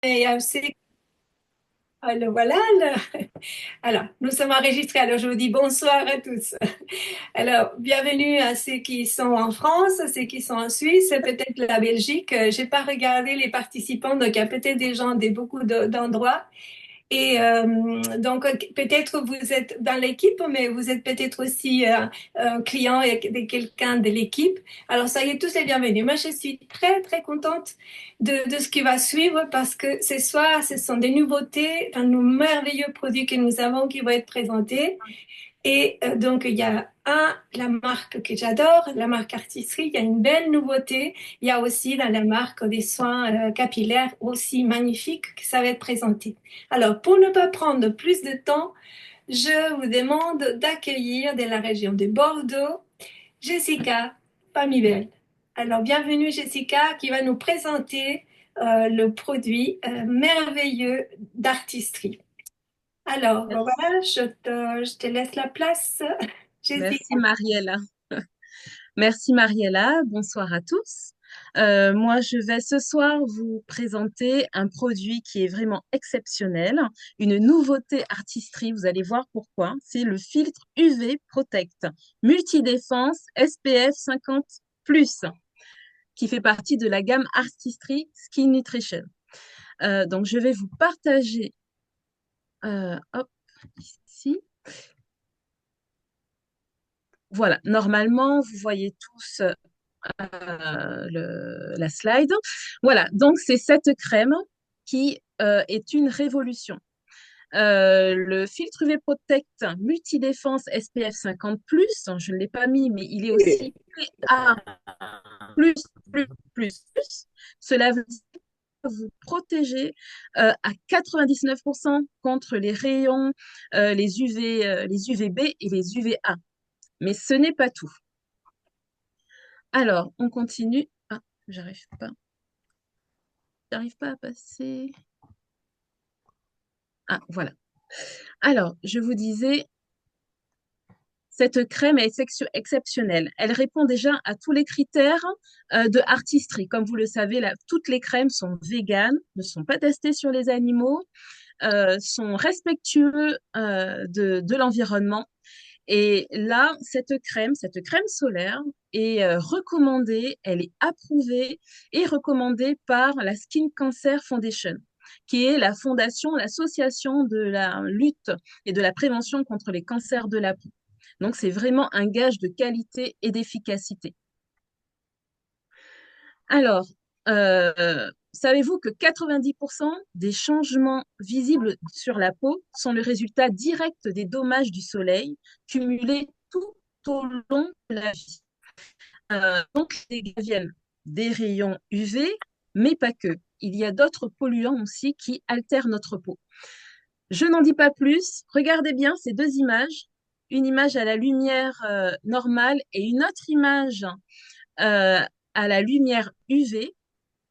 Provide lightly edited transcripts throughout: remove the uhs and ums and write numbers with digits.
Et alors voilà. Alors, nous sommes enregistrés. Alors, je vous dis bonsoir à tous. Alors, bienvenue à ceux qui sont en France, ceux qui sont en Suisse, et peut-être la Belgique. J'ai pas regardé les participants, donc il y a peut-être des gens de beaucoup d'endroits. Et donc, peut-être vous êtes dans l'équipe, mais vous êtes peut-être aussi un client et quelqu'un de l'équipe. Alors, soyez tous les bienvenus. Moi, je suis très, très contente de ce qui va suivre parce que ce soir, ce sont des nouveautés, un nos merveilleux produits que nous avons qui vont être présentés. Et donc, il y a la marque que j'adore, la marque Artistry, il y a une belle nouveauté. Il y a aussi dans la marque des soins capillaires aussi magnifiques que ça va être présenté. Alors, pour ne pas prendre plus de temps, je vous demande d'accueillir de la région de Bordeaux, Jessica Pamibel. Alors, bienvenue Jessica qui va nous présenter le produit merveilleux d'Artistry. Alors, voilà, je te laisse la place, Merci Jessica. Mariella. Merci Mariella. Bonsoir à tous. Moi, je vais ce soir vous présenter un produit qui est vraiment exceptionnel, une nouveauté artisterie. Vous allez voir pourquoi. C'est le filtre UV Protect multidéfense SPF 50 qui fait partie de la gamme Artistry Skin Nutrition. Donc, je vais vous partager, hop, ici. Voilà, normalement, vous voyez tous la slide. Voilà, donc c'est cette crème qui est une révolution. Le filtre UV Protect Multidéfense SPF 50+, je ne l'ai pas mis, mais il est aussi PA++++. Cela veut dire que vous protégez à 99% contre les rayons, les UVB et les UVA. Mais ce n'est pas tout. Alors, on continue. Ah, j'arrive pas. J'arrive pas à passer. Ah, voilà. Alors, je vous disais, cette crème est exceptionnelle. Elle répond déjà à tous les critères de artistry. Comme vous le savez, là, toutes les crèmes sont véganes, ne sont pas testées sur les animaux, sont respectueux de l'environnement. Et là, cette crème solaire est recommandée, elle est approuvée et recommandée par la Skin Cancer Foundation, qui est la fondation, l'association de la lutte et de la prévention contre les cancers de la peau. Donc, c'est vraiment un gage de qualité et d'efficacité. Alors, savez-vous que 90% des changements visibles sur la peau sont le résultat direct des dommages du soleil cumulés tout au long de la vie? Donc, les dégâts viennent des rayons UV, mais pas que. Il y a d'autres polluants aussi qui altèrent notre peau. Je n'en dis pas plus. Regardez bien ces deux images. Une image à la lumière normale et une autre image euh, à la lumière UV.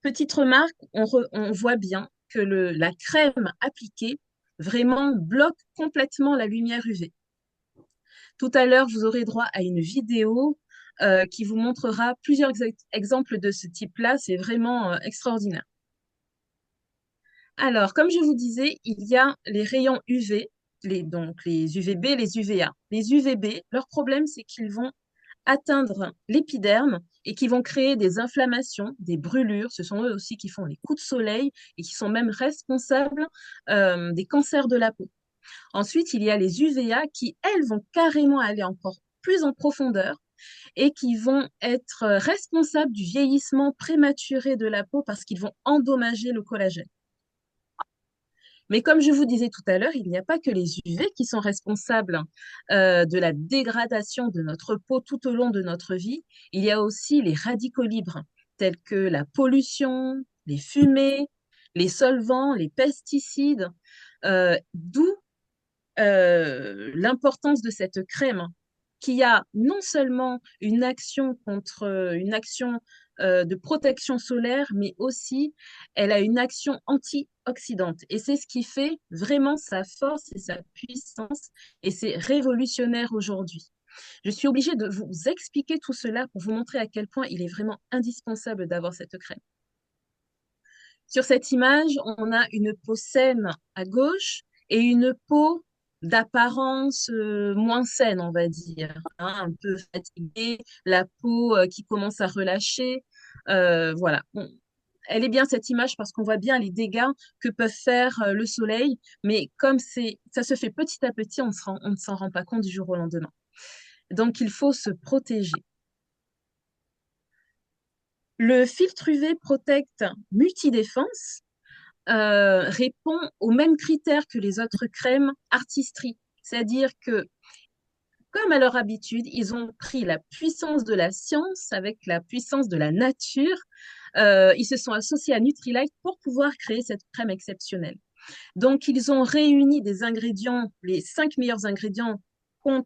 Petite remarque, on voit bien que la crème appliquée vraiment bloque complètement la lumière UV. Tout à l'heure, vous aurez droit à une vidéo qui vous montrera plusieurs exemples de ce type-là. C'est vraiment extraordinaire. Alors, comme je vous disais, il y a les rayons UV, donc les UVB, les UVA. Les UVB, leur problème, c'est qu'ils vont atteindre l'épiderme et qui vont créer des inflammations, des brûlures. Ce sont eux aussi qui font les coups de soleil et qui sont même responsables des cancers de la peau. Ensuite, il y a les UVA qui, elles, vont carrément aller encore plus en profondeur et qui vont être responsables du vieillissement prématuré de la peau parce qu'ils vont endommager le collagène. Mais comme je vous disais tout à l'heure, il n'y a pas que les UV qui sont responsables de la dégradation de notre peau tout au long de notre vie. Il y a aussi les radicaux libres, tels que la pollution, les fumées, les solvants, les pesticides, d'où l'importance de cette crème qui a non seulement une action contre une action de protection solaire, mais aussi elle a une action antioxydante. Et c'est ce qui fait vraiment sa force et sa puissance, et c'est révolutionnaire aujourd'hui. Je suis obligée de vous expliquer tout cela pour vous montrer à quel point il est vraiment indispensable d'avoir cette crème. Sur cette image, on a une peau saine à gauche et une peau d'apparence moins saine, on va dire, hein, un peu fatiguée, la peau qui commence à relâcher. Voilà. Elle est bien cette image parce qu'on voit bien les dégâts que peuvent faire le soleil, mais comme ça se fait petit à petit, on ne s'en rend pas compte du jour au lendemain. Donc, il faut se protéger. Le filtre UV Protect Multidéfense répond aux mêmes critères que les autres crèmes artistry. C'est-à-dire que, comme à leur habitude, ils ont pris la puissance de la science avec la puissance de la nature. Ils se sont associés à Nutrilite pour pouvoir créer cette crème exceptionnelle. Donc, ils ont réuni des ingrédients, les 5 meilleurs ingrédients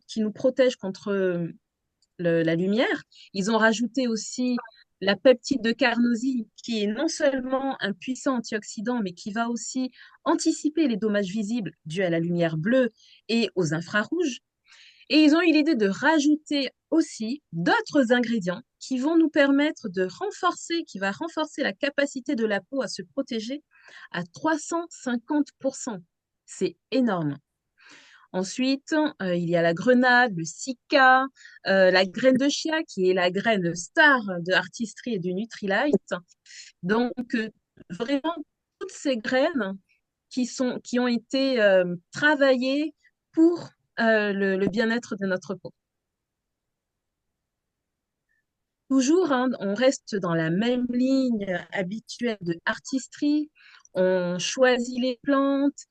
qui nous protègent contre la lumière. Ils ont rajouté aussi la peptide de carnosine, qui est non seulement un puissant antioxydant, mais qui va aussi anticiper les dommages visibles dus à la lumière bleue et aux infrarouges. Et ils ont eu l'idée de rajouter aussi d'autres ingrédients qui vont nous permettre de renforcer, qui va renforcer la capacité de la peau à se protéger à 350%. C'est énorme. Ensuite, il y a la grenade, le cica, la graine de chia, qui est la graine star de Artistry et du Nutrilite. Donc, vraiment, toutes ces graines qui ont été travaillées pour le bien-être de notre peau. Toujours, hein, on reste dans la même ligne habituelle de artistry. On choisit les plantes.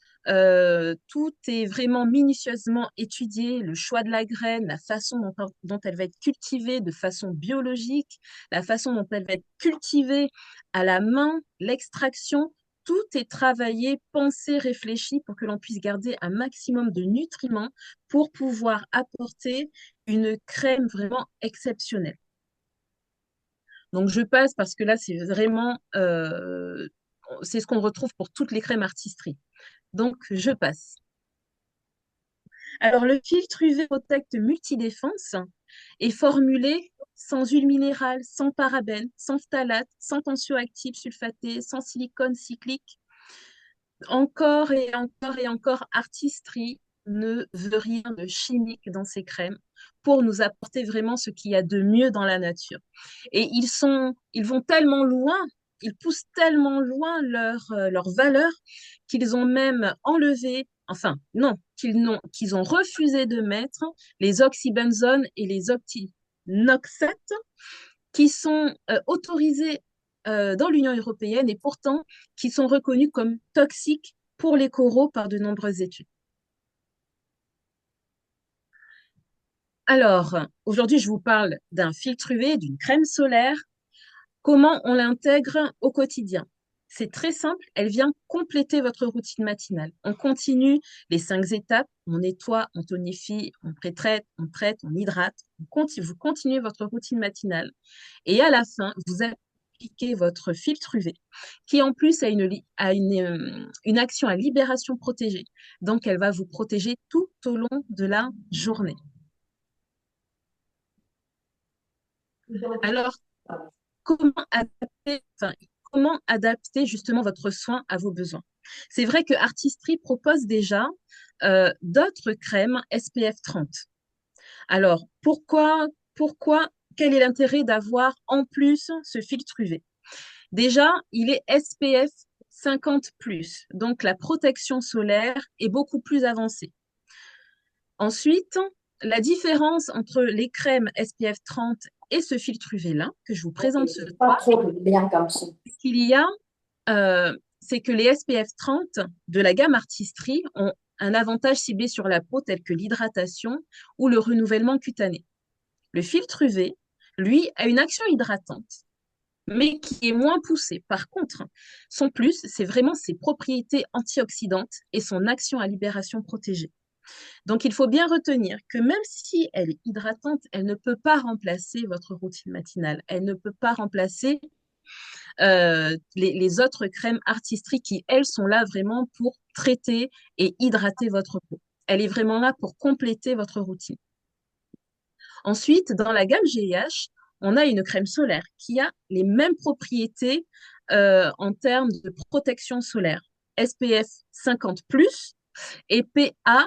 Tout est vraiment minutieusement étudié. Le choix de la graine, la façon dont elle va être cultivée de façon biologique, la façon dont elle va être cultivée à la main, l'extraction. Tout est travaillé, pensé, réfléchi pour que l'on puisse garder un maximum de nutriments pour pouvoir apporter une crème vraiment exceptionnelle. Donc, je passe parce que là, c'est vraiment, c'est ce qu'on retrouve pour toutes les crèmes artistry. Donc, je passe. Alors, le filtre UV Protect Multidéfense est formulé sans huile minérale, sans parabènes, sans phtalates, sans tensioactifs sulfatés, sans silicone cyclique. Encore et encore et encore, Artistry ne veut rien de chimique dans ses crèmes pour nous apporter vraiment ce qu'il y a de mieux dans la nature. Et ils vont tellement loin, ils poussent tellement loin leur valeur qu'ils ont même enlevé, enfin non, qu'ils ont refusé de mettre les oxybenzones et les octinoxates qui sont autorisés dans l'Union européenne et pourtant qui sont reconnus comme toxiques pour les coraux par de nombreuses études. Alors, aujourd'hui, je vous parle d'un filtre UV, d'une crème solaire. Comment on l'intègre au quotidien? C'est très simple, elle vient compléter votre routine matinale. On continue les 5 étapes, on nettoie, on tonifie, on pré-traite, on traite, on hydrate. Vous continuez votre routine matinale. Et à la fin, vous appliquez votre filtre UV, qui en plus a une action à libération protégée. Donc, elle va vous protéger tout au long de la journée. Alors, comment comment adapter justement votre soin à vos besoins? C'est vrai que Artistry propose déjà d'autres crèmes SPF 30. Alors, quel est l'intérêt d'avoir en plus ce filtre UV? Déjà, il est SPF 50+, donc la protection solaire est beaucoup plus avancée. Ensuite, la différence entre les crèmes SPF 30 et ce filtre UV-là, que je vous présente ce Pas soir, trop de bien comme ça. c'est que les SPF 30 de la gamme Artistry ont un avantage ciblé sur la peau tel que l'hydratation ou le renouvellement cutané. Le filtre UV, lui, a une action hydratante, mais qui est moins poussée. Par contre, son plus, c'est vraiment ses propriétés antioxydantes et son action à libération protégée. Donc, il faut bien retenir que même si elle est hydratante, elle ne peut pas remplacer votre routine matinale. Elle ne peut pas remplacer les autres crèmes Artistry qui, elles, sont là vraiment pour traiter et hydrater votre peau. Elle est vraiment là pour compléter votre routine. Ensuite, dans la gamme GIH, on a une crème solaire qui a les mêmes propriétés en termes de protection solaire. SPF 50 plus et PA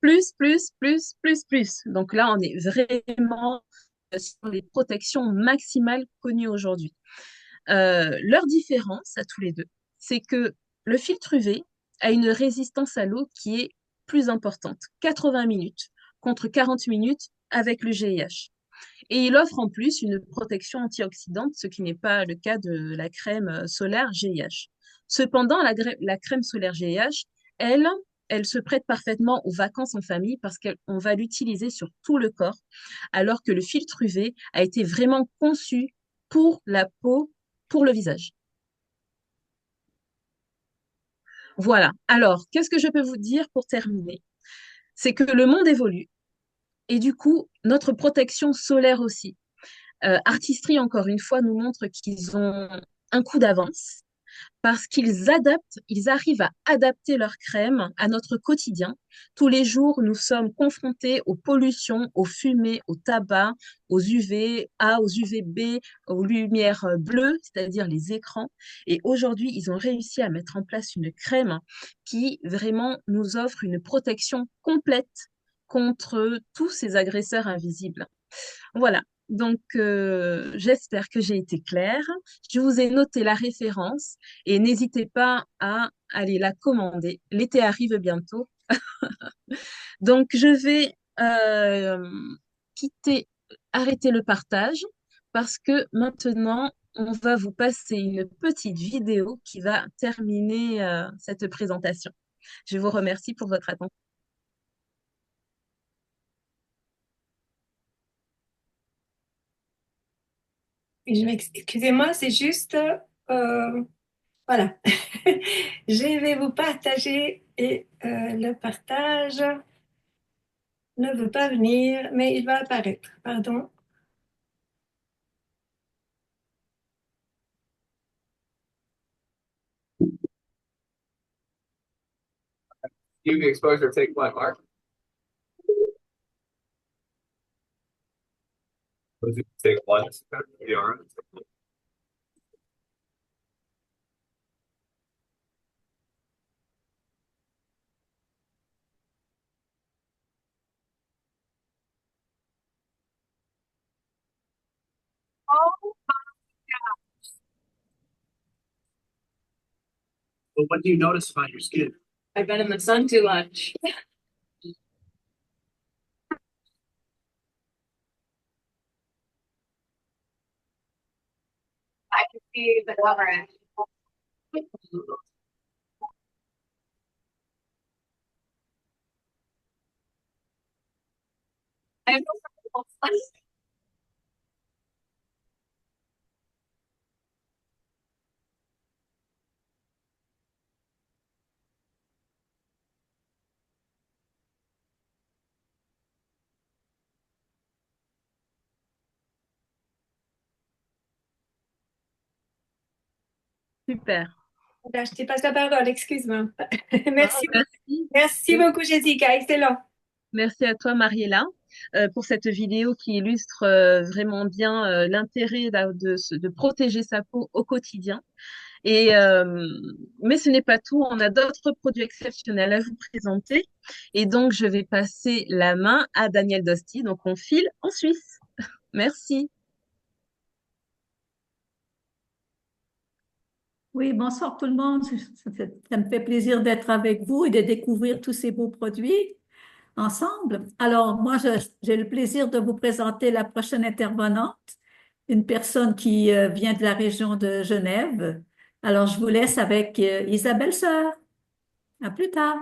plus, plus, plus, plus, plus. Donc là, on est vraiment sur les protections maximales connues aujourd'hui. Leur différence à tous les deux, c'est que le filtre UV a une résistance à l'eau qui est plus importante, 80 minutes contre 40 minutes avec le GIH. Et il offre en plus une protection antioxydante, ce qui n'est pas le cas de la crème solaire GIH. Cependant, la crème solaire GIH, elle, elle se prête parfaitement aux vacances en famille parce qu'on va l'utiliser sur tout le corps, alors que le filtre UV a été vraiment conçu pour la peau, pour le visage. Voilà. Alors, qu'est-ce que je peux vous dire pour terminer? C'est que le monde évolue et du coup, notre protection solaire aussi. Artistry, encore une fois, nous montre qu'ils ont un coup d'avance parce qu'ils adaptent, ils arrivent à adapter leur crème à notre quotidien. Tous les jours, nous sommes confrontés aux pollutions, aux fumées, au tabac, aux UVA, aux UVB, aux lumières bleues, c'est-à-dire les écrans. Et aujourd'hui, ils ont réussi à mettre en place une crème qui vraiment nous offre une protection complète contre tous ces agresseurs invisibles. Voilà. Donc, j'espère que j'ai été claire. Je vous ai noté la référence et n'hésitez pas à aller la commander. L'été arrive bientôt. Donc, je vais quitter, arrêter le partage parce que maintenant, on va vous passer une petite vidéo qui va terminer cette présentation. Je vous remercie pour votre attention. Excusez-moi, c'est juste, voilà. Je vais vous partager et le partage ne veut pas venir, mais il va apparaître. Pardon. UV exposure take what, Mark? Was it take one? VR? But what do you notice about your skin? I've been in the sun too much. I can see the cover. I have no Super. Là, je te passe la parole, excuse-moi. Non, Merci. merci. Merci beaucoup, Jessica. Excellent. Merci à toi, Mariella, pour cette vidéo qui illustre vraiment bien l'intérêt de protéger sa peau au quotidien. Et, mais ce n'est pas tout, on a d'autres produits exceptionnels à vous présenter. Et donc, je vais passer la main à Daniel Dosti. Donc, on file en Suisse. Merci. Oui, bonsoir tout le monde. Ça me fait plaisir d'être avec vous et de découvrir tous ces beaux produits ensemble. Alors, moi, j'ai le plaisir de vous présenter la prochaine intervenante, une personne qui vient de la région de Genève. Alors, je vous laisse avec Isabelle Sœur. À plus tard.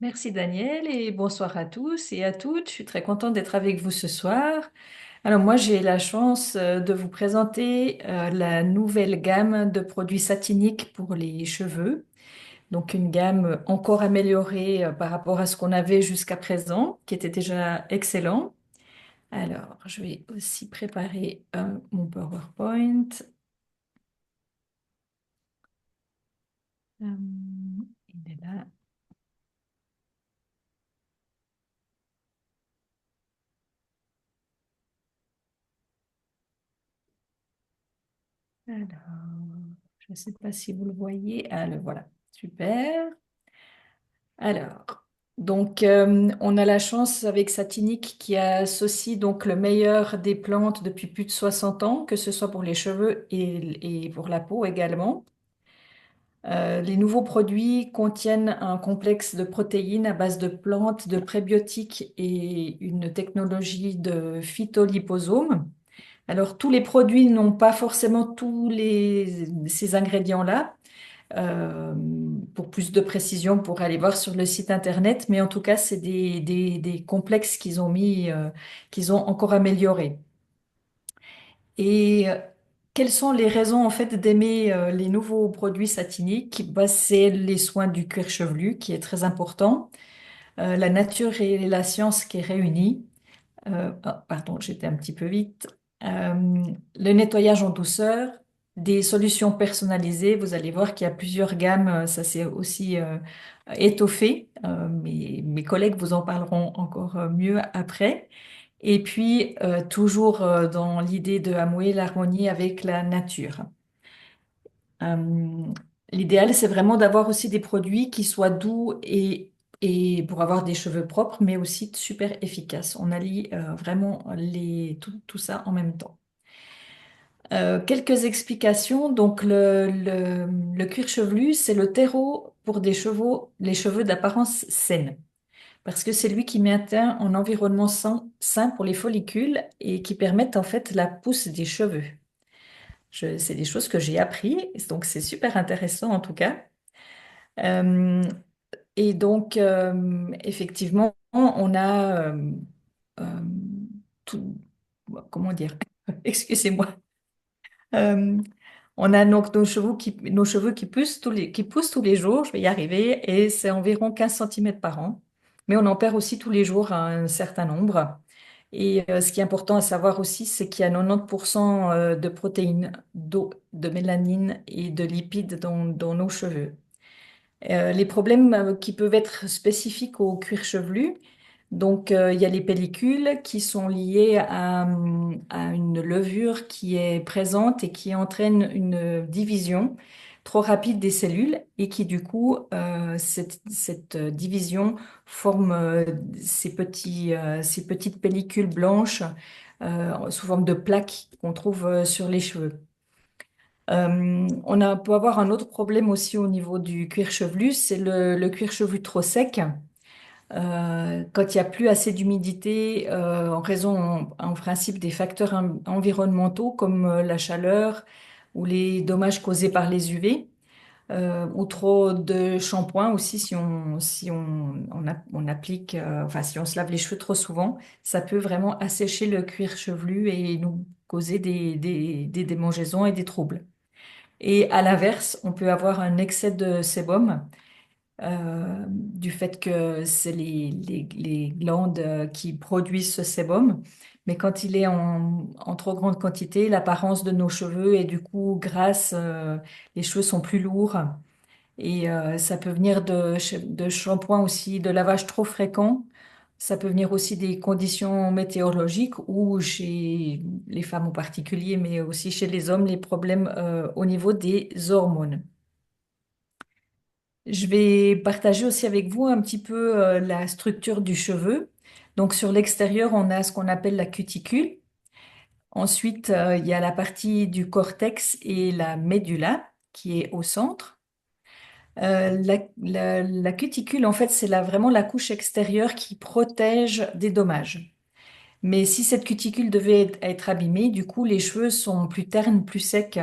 Merci Daniel et bonsoir à tous et à toutes. Je suis très contente d'être avec vous ce soir. Alors moi j'ai la chance de vous présenter la nouvelle gamme de produits satiniques pour les cheveux. Donc une gamme encore améliorée par rapport à ce qu'on avait jusqu'à présent, qui était déjà excellent. Alors je vais aussi préparer mon PowerPoint. Il est là. Alors, je ne sais pas si vous le voyez. Ah, le voilà. Super. Alors, donc, on a la chance avec Satinic qui associe donc le meilleur des plantes depuis plus de 60 ans, que ce soit pour les cheveux et pour la peau également. Les nouveaux produits contiennent un complexe de protéines à base de plantes, de prébiotiques et une technologie de phytoliposome. Alors, tous les produits n'ont pas forcément ces ingrédients-là. Euh, pour plus de précision, pour aller voir sur le site internet, mais en tout cas, c'est des complexes qu'ils ont mis, qu'ils ont encore améliorés. Et quelles sont les raisons en fait d'aimer les nouveaux produits satiniques? Bah, c'est les soins du cuir chevelu qui est très important, la nature et la science qui est réunie. Pardon, j'étais un petit peu vite. Le nettoyage en douceur, des solutions personnalisées. Vous allez voir qu'il y a plusieurs gammes. Ça s'est aussi étoffé. Mes collègues vous en parleront encore mieux après. Et puis, toujours dans l'idée de amouer l'harmonie avec la nature. Euh, L'idéal, c'est vraiment d'avoir aussi des produits qui soient doux et pour avoir des cheveux propres, mais aussi super efficaces. On allie vraiment tout ça en même temps. Quelques explications. Donc, le cuir chevelu, c'est le terreau pour les cheveux d'apparence saine. Parce que c'est lui qui maintient un environnement sain pour les follicules et qui permettent en fait la pousse des cheveux. C'est des choses que j'ai appris, donc c'est super intéressant en tout cas. Euh, et donc, effectivement, on a euh, tout, comment dire, excusez-moi. Euh, on a donc nos cheveux qui poussent tous les jours, je vais y arriver, et c'est environ 15 centimètres par an. Mais on en perd aussi tous les jours un certain nombre. Et ce qui est important à savoir aussi, c'est qu'il y a 90% de protéines, d'eau, de mélanine et de lipides dans nos cheveux. Les problèmes qui peuvent être spécifiques au cuir chevelu, donc il y a les pellicules qui sont liées à une levure qui est présente et qui entraîne une division trop rapide des cellules et qui du coup, cette division forme ces petites pellicules blanches sous forme de plaques qu'on trouve sur les cheveux. Peut avoir un autre problème aussi au niveau du cuir chevelu, c'est le cuir chevelu trop sec. Quand il n'y a plus assez d'humidité, en raison en principe des facteurs environnementaux comme la chaleur ou les dommages causés par les UV, ou trop de shampoing aussi si on applique, enfin si on se lave les cheveux trop souvent, ça peut vraiment assécher le cuir chevelu et nous causer des démangeaisons et des troubles. Et à l'inverse, on peut avoir un excès de sébum du fait que c'est les glandes qui produisent ce sébum. Mais quand il est en trop grande quantité, l'apparence de nos cheveux est du coup grasse, les cheveux sont plus lourds. Et ça peut venir de shampoing aussi, de lavage trop fréquent. Ça peut venir aussi des conditions météorologiques ou chez les femmes en particulier, mais aussi chez les hommes, les problèmes au niveau des hormones. Je vais partager aussi avec vous un petit peu la structure du cheveu. Donc sur l'extérieur, on a ce qu'on appelle la cuticule. Ensuite, il y a la partie du cortex et la médula qui est au centre. La cuticule, en fait, c'est vraiment la couche extérieure qui protège des dommages. Mais si cette cuticule devait être abîmée, du coup, les cheveux sont plus ternes, plus secs.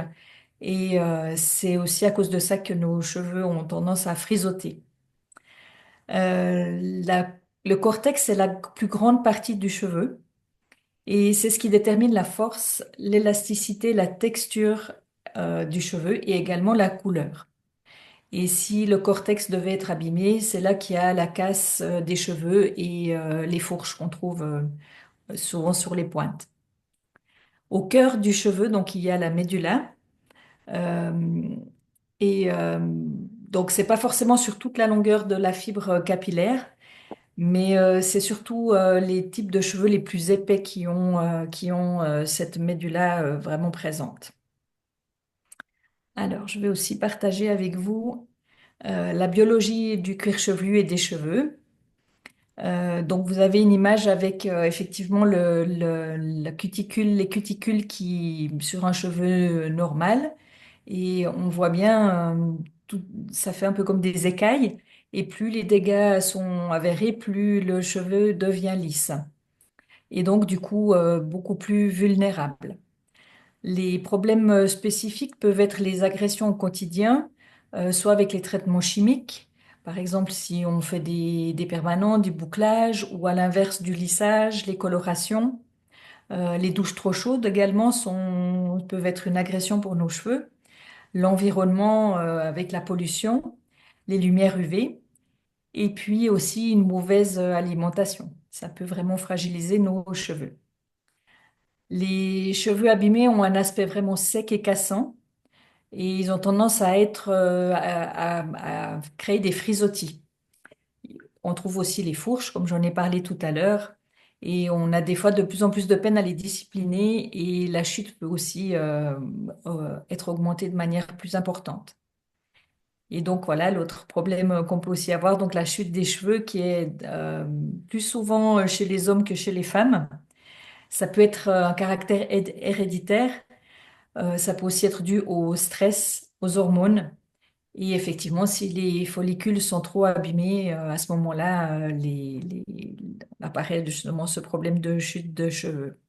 Et c'est aussi à cause de ça que nos cheveux ont tendance à frisoter. Le cortex, c'est la plus grande partie du cheveu. Et c'est ce qui détermine la force, l'élasticité, la texture du cheveu et également la couleur. Et si le cortex devait être abîmé, c'est là qu'il y a la casse des cheveux et les fourches qu'on trouve souvent sur les pointes. Au cœur du cheveu, donc il y a la médula. Euh, donc c'est pas forcément sur toute la longueur de la fibre capillaire, mais c'est surtout les types de cheveux les plus épais qui ont cette médula vraiment présente. Alors, je vais aussi partager avec vous la biologie du cuir chevelu et des cheveux. Donc, vous avez une image avec effectivement la cuticule, les cuticules qui sur un cheveu normal, et on voit bien, tout, ça fait un peu comme des écailles. Et plus les dégâts sont avérés, plus le cheveu devient lisse. Et donc, du coup, beaucoup plus vulnérable. Les problèmes spécifiques peuvent être les agressions au quotidien, soit avec les traitements chimiques, par exemple si on fait des permanents, du bouclage, ou à l'inverse du lissage, les colorations. Les douches trop chaudes également peuvent être une agression pour nos cheveux. L'environnement avec la pollution, les lumières UV, et puis aussi une mauvaise alimentation. Ça peut vraiment fragiliser nos cheveux. Les cheveux abîmés ont un aspect vraiment sec et cassant. Et ils ont tendance à être, à créer des frisottis. On trouve aussi les fourches, comme j'en ai parlé tout à l'heure, et on a des fois de plus en plus de peine à les discipliner, et la chute peut aussi être augmentée de manière plus importante. Et donc voilà, l'autre problème qu'on peut aussi avoir, donc la chute des cheveux qui est plus souvent chez les hommes que chez les femmes. Ça peut être un caractère héréditaire, ça peut aussi être dû au stress, aux hormones. Et effectivement, si les follicules sont trop abîmés, à ce moment-là, apparaît justement ce problème de chute de cheveux.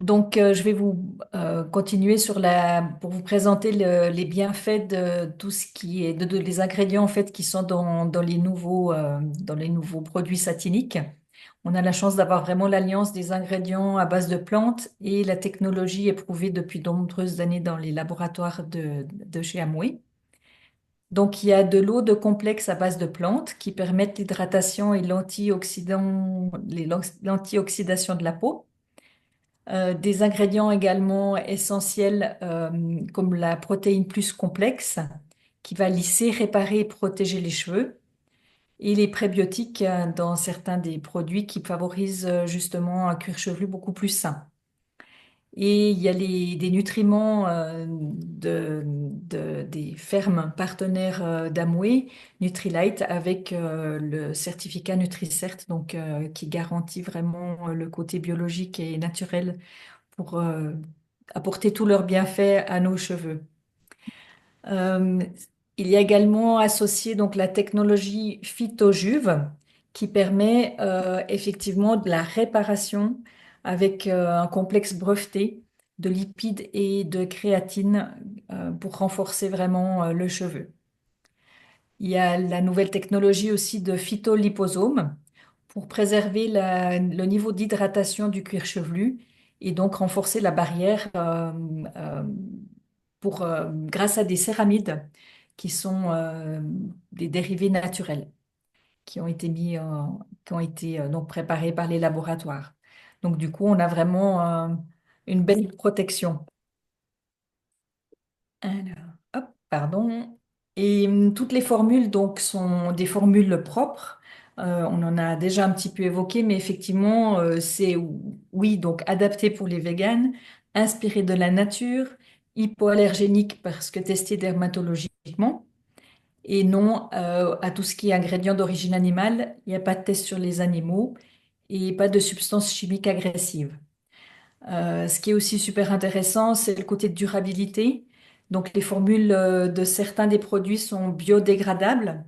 Donc, je vais vous continuer pour vous présenter les bienfaits de tout ce qui est les ingrédients en fait qui sont dans les nouveaux produits satiniques. On a la chance d'avoir vraiment l'alliance des ingrédients à base de plantes et la technologie éprouvée depuis de nombreuses années dans les laboratoires de chez Amway. Donc, il y a de l'eau de complexe à base de plantes qui permettent l'hydratation et l'antioxydation de la peau. Des ingrédients également essentiels comme la protéine plus complexe qui va lisser, réparer et protéger les cheveux. Et les prébiotiques dans certains des produits qui favorisent justement un cuir chevelu beaucoup plus sain. Et il y a des nutriments des fermes partenaires d'Amway, Nutrilite, avec le certificat Nutri-Cert, donc qui garantit vraiment le côté biologique et naturel pour apporter tous leurs bienfaits à nos cheveux. Euh, il y a également associé donc la technologie PhytoJuve qui permet effectivement de la réparation avec un complexe breveté de lipides et de créatine pour renforcer vraiment le cheveu. Il y a la nouvelle technologie aussi de phytoliposome pour préserver le niveau d'hydratation du cuir chevelu et donc renforcer la barrière grâce à des céramides qui sont des dérivés naturels qui ont été donc préparés par les laboratoires. Donc du coup, on a vraiment une belle protection. Alors, hop, pardon. Et toutes les formules donc sont des formules propres. On en a déjà un petit peu évoqué, mais effectivement, c'est oui, donc adapté pour les véganes, inspiré de la nature, hypoallergénique parce que testé dermatologiquement, et non à tout ce qui est ingrédients d'origine animale. Il n'y a pas de test sur les animaux et pas de substances chimiques agressives. Ce qui est aussi super intéressant, c'est le côté de durabilité. Donc, les formules de certains des produits sont biodégradables.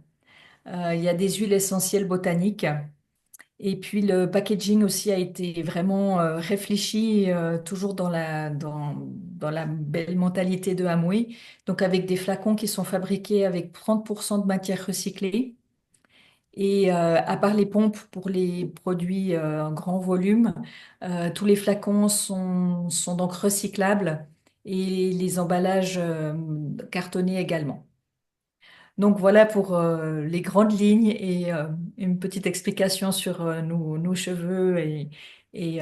Il y a des huiles essentielles botaniques. Et puis, le packaging aussi a été vraiment réfléchi, toujours dans la belle mentalité de Amway. Donc, avec des flacons qui sont fabriqués avec 30% de matière recyclée. Et à part les pompes pour les produits en grand volume, tous les flacons sont donc recyclables et les emballages cartonnés également. Donc voilà pour les grandes lignes et une petite explication sur nos cheveux et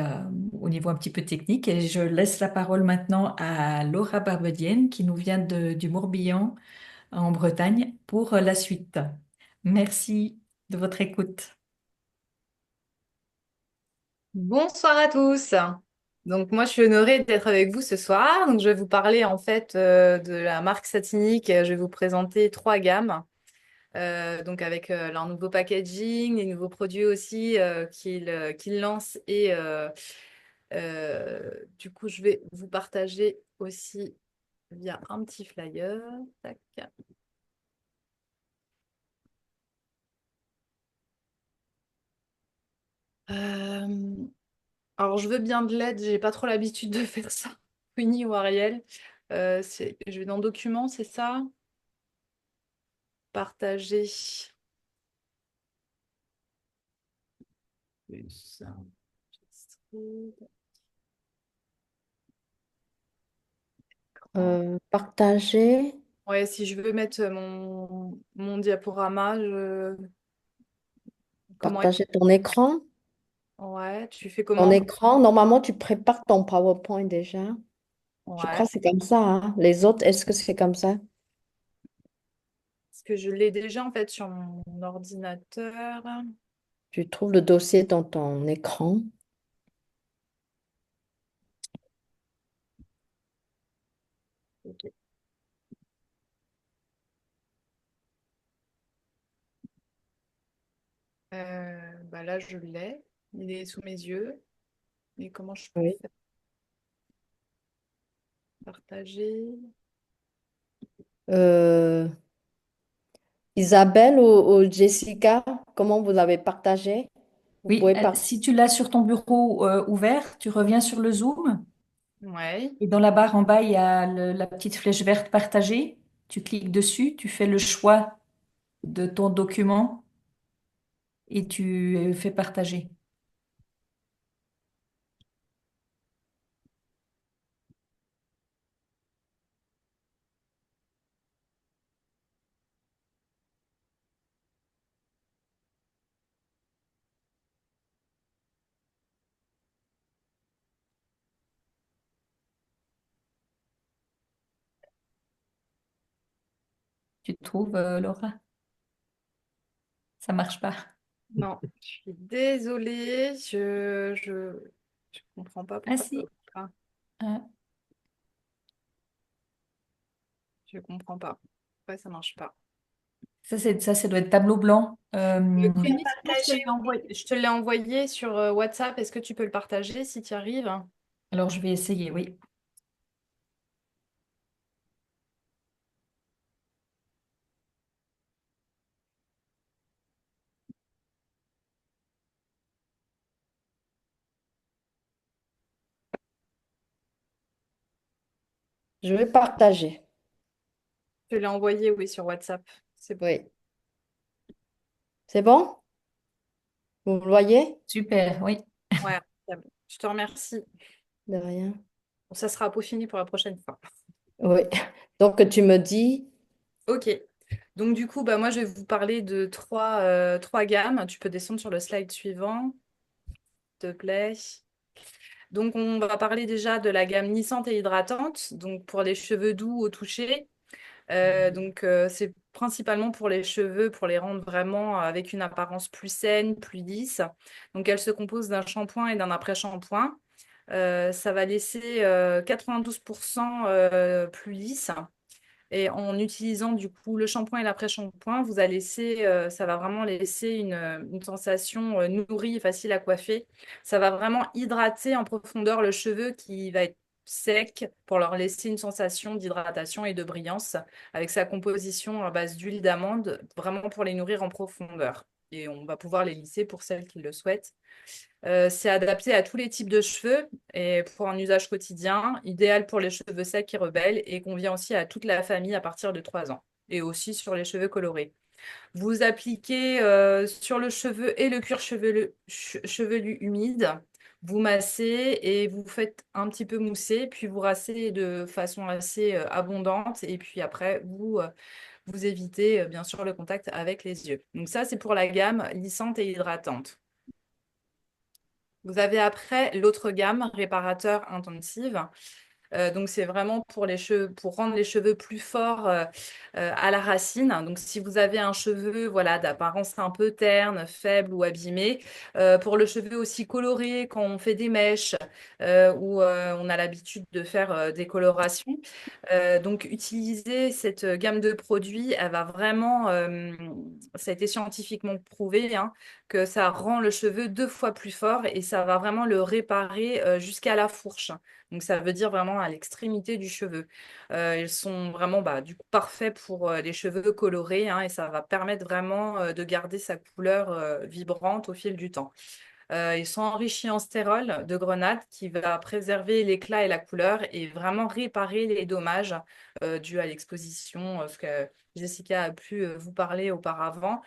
au niveau un petit peu technique. Et je laisse la parole maintenant à Laura Barbedienne qui nous vient du Morbihan en Bretagne pour la suite. Merci de votre écoute. Bonsoir à tous. Donc moi, je suis honorée d'être avec vous ce soir. Donc je vais vous parler en fait de la marque Satinic. Je vais vous présenter trois gammes. Donc avec leur nouveau packaging, les nouveaux produits aussi qu'ils lancent. Et du coup, je vais vous partager aussi via un petit flyer. Tac. Euh, alors, je veux bien de l'aide. J'ai pas trop l'habitude de faire ça. Winnie ou Ariel. Je vais dans Documents, c'est ça? Partager. Plus, enregistrer. Partager, Ouais, si je veux mettre mon diaporama, comment partager ton écran. Ouais, tu fais Ton comment? écran, normalement, tu prépares ton PowerPoint déjà. Je Ouais, crois que c'est comme ça, hein. Les autres, est-ce que c'est comme ça? parce que je l'ai déjà en fait sur mon ordinateur. Tu trouves le dossier dans ton écran. Ok. Bah là, je l'ai. Il est sous mes yeux. Et comment je peux Oui. faire? Partager. Euh, Isabelle ou Jessica, comment vous avez partagé? Vous Oui, pouvez partager. si tu l'as sur ton bureau ouvert, tu reviens sur le Zoom Ouais. et dans la barre en bas, il y a la petite flèche verte partagée. Tu cliques dessus, tu fais le choix de ton document et tu fais partager. Tu trouves, Laura? Ça marche pas. Non, je suis désolée, je comprends pas Ah pourquoi ça si. ouvre pas. Euh, Je comprends pas. Pourquoi ça marche pas. ça doit être tableau blanc. Queenie, sinon, Partager. je te l'ai envoyé sur WhatsApp. Est-ce que tu peux le partager si tu y arrives? Alors je vais essayer, oui. Je vais partager. Je te l'ai envoyé, oui, sur WhatsApp. C'est bon. Oui. C'est bon? Vous le voyez? Super, oui. Ouais, c'est bon. Je te remercie. De rien. Bon, ça sera à peau finie pour la prochaine fois. Oui. Donc, tu me dis, Ok. Donc du coup, bah, moi, je vais vous parler de trois gammes. Tu peux descendre sur le slide suivant, s'il te plaît. Donc, on va parler déjà de la gamme lissante et hydratante, donc pour les cheveux doux au toucher. C'est principalement pour les cheveux, pour les rendre vraiment avec une apparence plus saine, plus lisse. Donc, elle se compose d'un shampoing et d'un après-shampoing. Ça va laisser 92% plus lisse. Et en utilisant du coup le shampoing et l'après-shampoing, ça va vraiment laisser une sensation nourrie et facile à coiffer. Ça va vraiment hydrater en profondeur le cheveu qui va être sec pour leur laisser une sensation d'hydratation et de brillance avec sa composition à base d'huile d'amande, vraiment pour les nourrir en profondeur. Et on va pouvoir les lisser pour celles qui le souhaitent. C'est adapté à tous les types de cheveux et pour un usage quotidien, idéal pour les cheveux secs et rebelles et convient aussi à toute la famille à partir de 3 ans et aussi sur les cheveux colorés. Vous appliquez sur le cheveu et le cuir chevelu humide. Vous massez et vous faites un petit peu mousser, puis vous rassez de façon assez abondante et puis après vous évitez bien sûr le contact avec les yeux. Donc ça, c'est pour la gamme lissante et hydratante. Vous avez après l'autre gamme, réparateur intensive. Donc, c'est vraiment pour les cheveux, pour rendre les cheveux plus forts à la racine. Donc, si vous avez un cheveu, voilà, d'apparence un peu terne, faible ou abîmé, pour le cheveu aussi coloré quand on fait des mèches ou on a l'habitude de faire des colorations. Donc, utiliser cette gamme de produits, elle va vraiment, ça a été scientifiquement prouvé, hein, que ça rend le cheveu 2 fois plus fort et ça va vraiment le réparer jusqu'à la fourche. Donc, ça veut dire vraiment à l'extrémité du cheveu. Ils sont vraiment bah, du coup parfaits pour les cheveux colorés, hein, et ça va permettre vraiment de garder sa couleur vibrante au fil du temps. Ils sont enrichis en stérol de grenade qui va préserver l'éclat et la couleur et vraiment réparer les dommages dus à l'exposition, ce que Jessica a pu vous parler auparavant,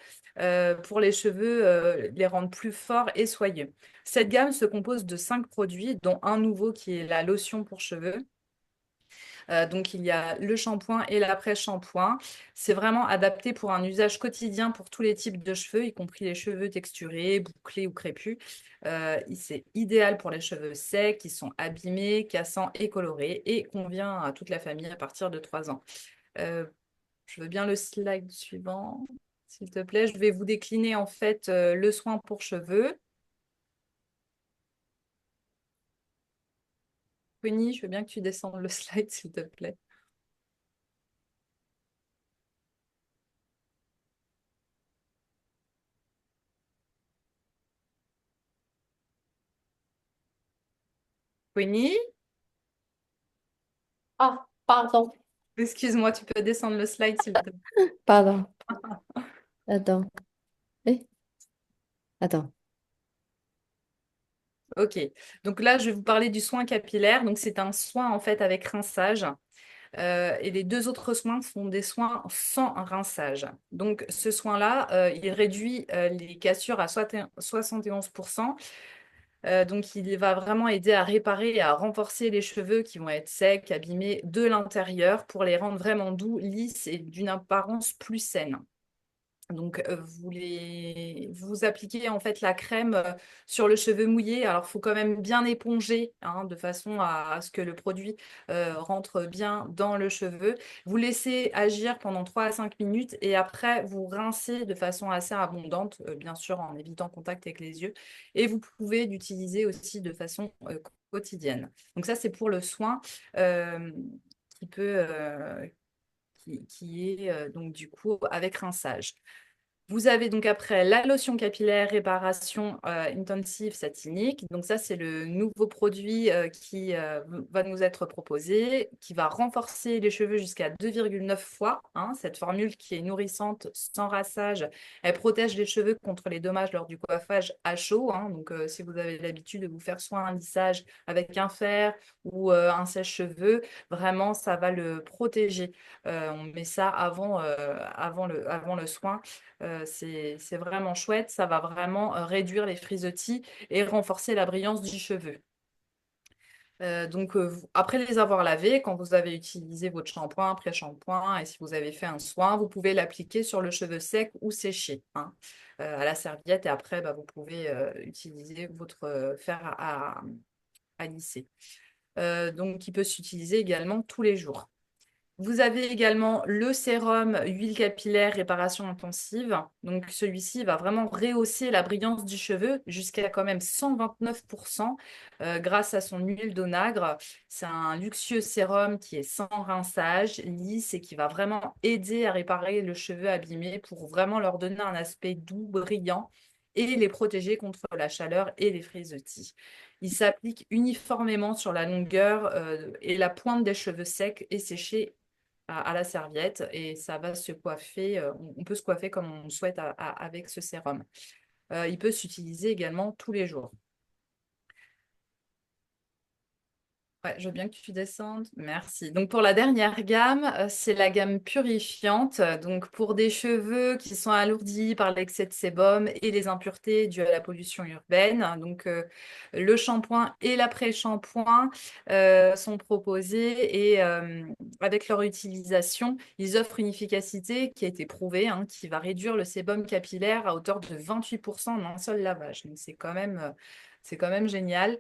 pour les cheveux, les rendre plus forts et soyeux. Cette gamme se compose de 5 produits, dont un nouveau qui est la lotion pour cheveux. Donc, il y a le shampoing et l'après-shampoing. C'est vraiment adapté pour un usage quotidien pour tous les types de cheveux, y compris les cheveux texturés, bouclés ou crépus. C'est idéal pour les cheveux secs, qui sont abîmés, cassants et colorés, et convient à toute la famille à partir de 3 ans. Euh, je veux bien le slide suivant, s'il te plaît. Je vais vous décliner en fait le soin pour cheveux. Winnie, je veux bien que tu descendes le slide, s'il te plaît. Winnie, Ah, pardon, excuse-moi, tu peux descendre le slide, s'il te plaît. pardon. Attends. Eh, attends. Ok, donc là, je vais vous parler du soin capillaire. Donc, c'est un soin en fait avec rinçage. Et les 2 autres soins sont des soins sans rinçage. Donc, ce soin-là, il réduit les cassures à 71%. Donc, il va vraiment aider à réparer et à renforcer les cheveux qui vont être secs, abîmés de l'intérieur pour les rendre vraiment doux, lisses et d'une apparence plus saine. Donc, vous appliquez en fait la crème sur le cheveu mouillé. Alors, il faut quand même bien éponger, hein, de façon à ce que le produit rentre bien dans le cheveu. Vous laissez agir pendant 3 à 5 minutes et après, vous rincez de façon assez abondante, bien sûr en évitant contact avec les yeux. Et vous pouvez l'utiliser aussi de façon quotidienne. Donc, ça, c'est pour le soin euh, qui peut, qui est donc du coup avec rinçage. Vous avez donc après la lotion capillaire réparation intensive satinique. Donc ça, c'est le nouveau produit qui va nous être proposé, qui va renforcer les cheveux jusqu'à 2,9 fois, hein. Cette formule qui est nourrissante, sans rinçage, elle protège les cheveux contre les dommages lors du coiffage à chaud, hein. Donc si vous avez l'habitude de vous faire soit un lissage avec un fer ou un sèche-cheveux, vraiment, ça va le protéger. On met ça avant le soin. C'est vraiment chouette, ça va vraiment réduire les frisottis et renforcer la brillance du cheveu. Donc, après les avoir lavés, quand vous avez utilisé votre shampoing, après-shampoing, et si vous avez fait un soin, vous pouvez l'appliquer sur le cheveu sec ou séché, hein, à la serviette. Et après, bah, vous pouvez utiliser votre fer à lisser. Donc, il peut s'utiliser également tous les jours. Vous avez également le sérum huile capillaire réparation intensive. Donc celui-ci va vraiment rehausser la brillance du cheveu jusqu'à quand même 129% grâce à son huile d'onagre. C'est un luxueux sérum qui est sans rinçage, lisse et qui va vraiment aider à réparer le cheveu abîmé pour vraiment leur donner un aspect doux, brillant et les protéger contre la chaleur et les frisottis. Il s'applique uniformément sur la longueur et la pointe des cheveux secs et séchés à la serviette et ça va se coiffer. On peut se coiffer comme on souhaite avec ce sérum. Il peut s'utiliser également tous les jours. Ouais, je veux bien que tu descendes. Merci. Donc pour la dernière gamme, c'est la gamme purifiante. Donc pour des cheveux qui sont alourdis par l'excès de sébum et les impuretés dues à la pollution urbaine. Donc le shampoing et l'après-shampoing sont proposés et avec leur utilisation, ils offrent une efficacité qui a été prouvée, hein, qui va réduire le sébum capillaire à hauteur de 28% en un seul lavage. Donc c'est quand même C'est quand même génial.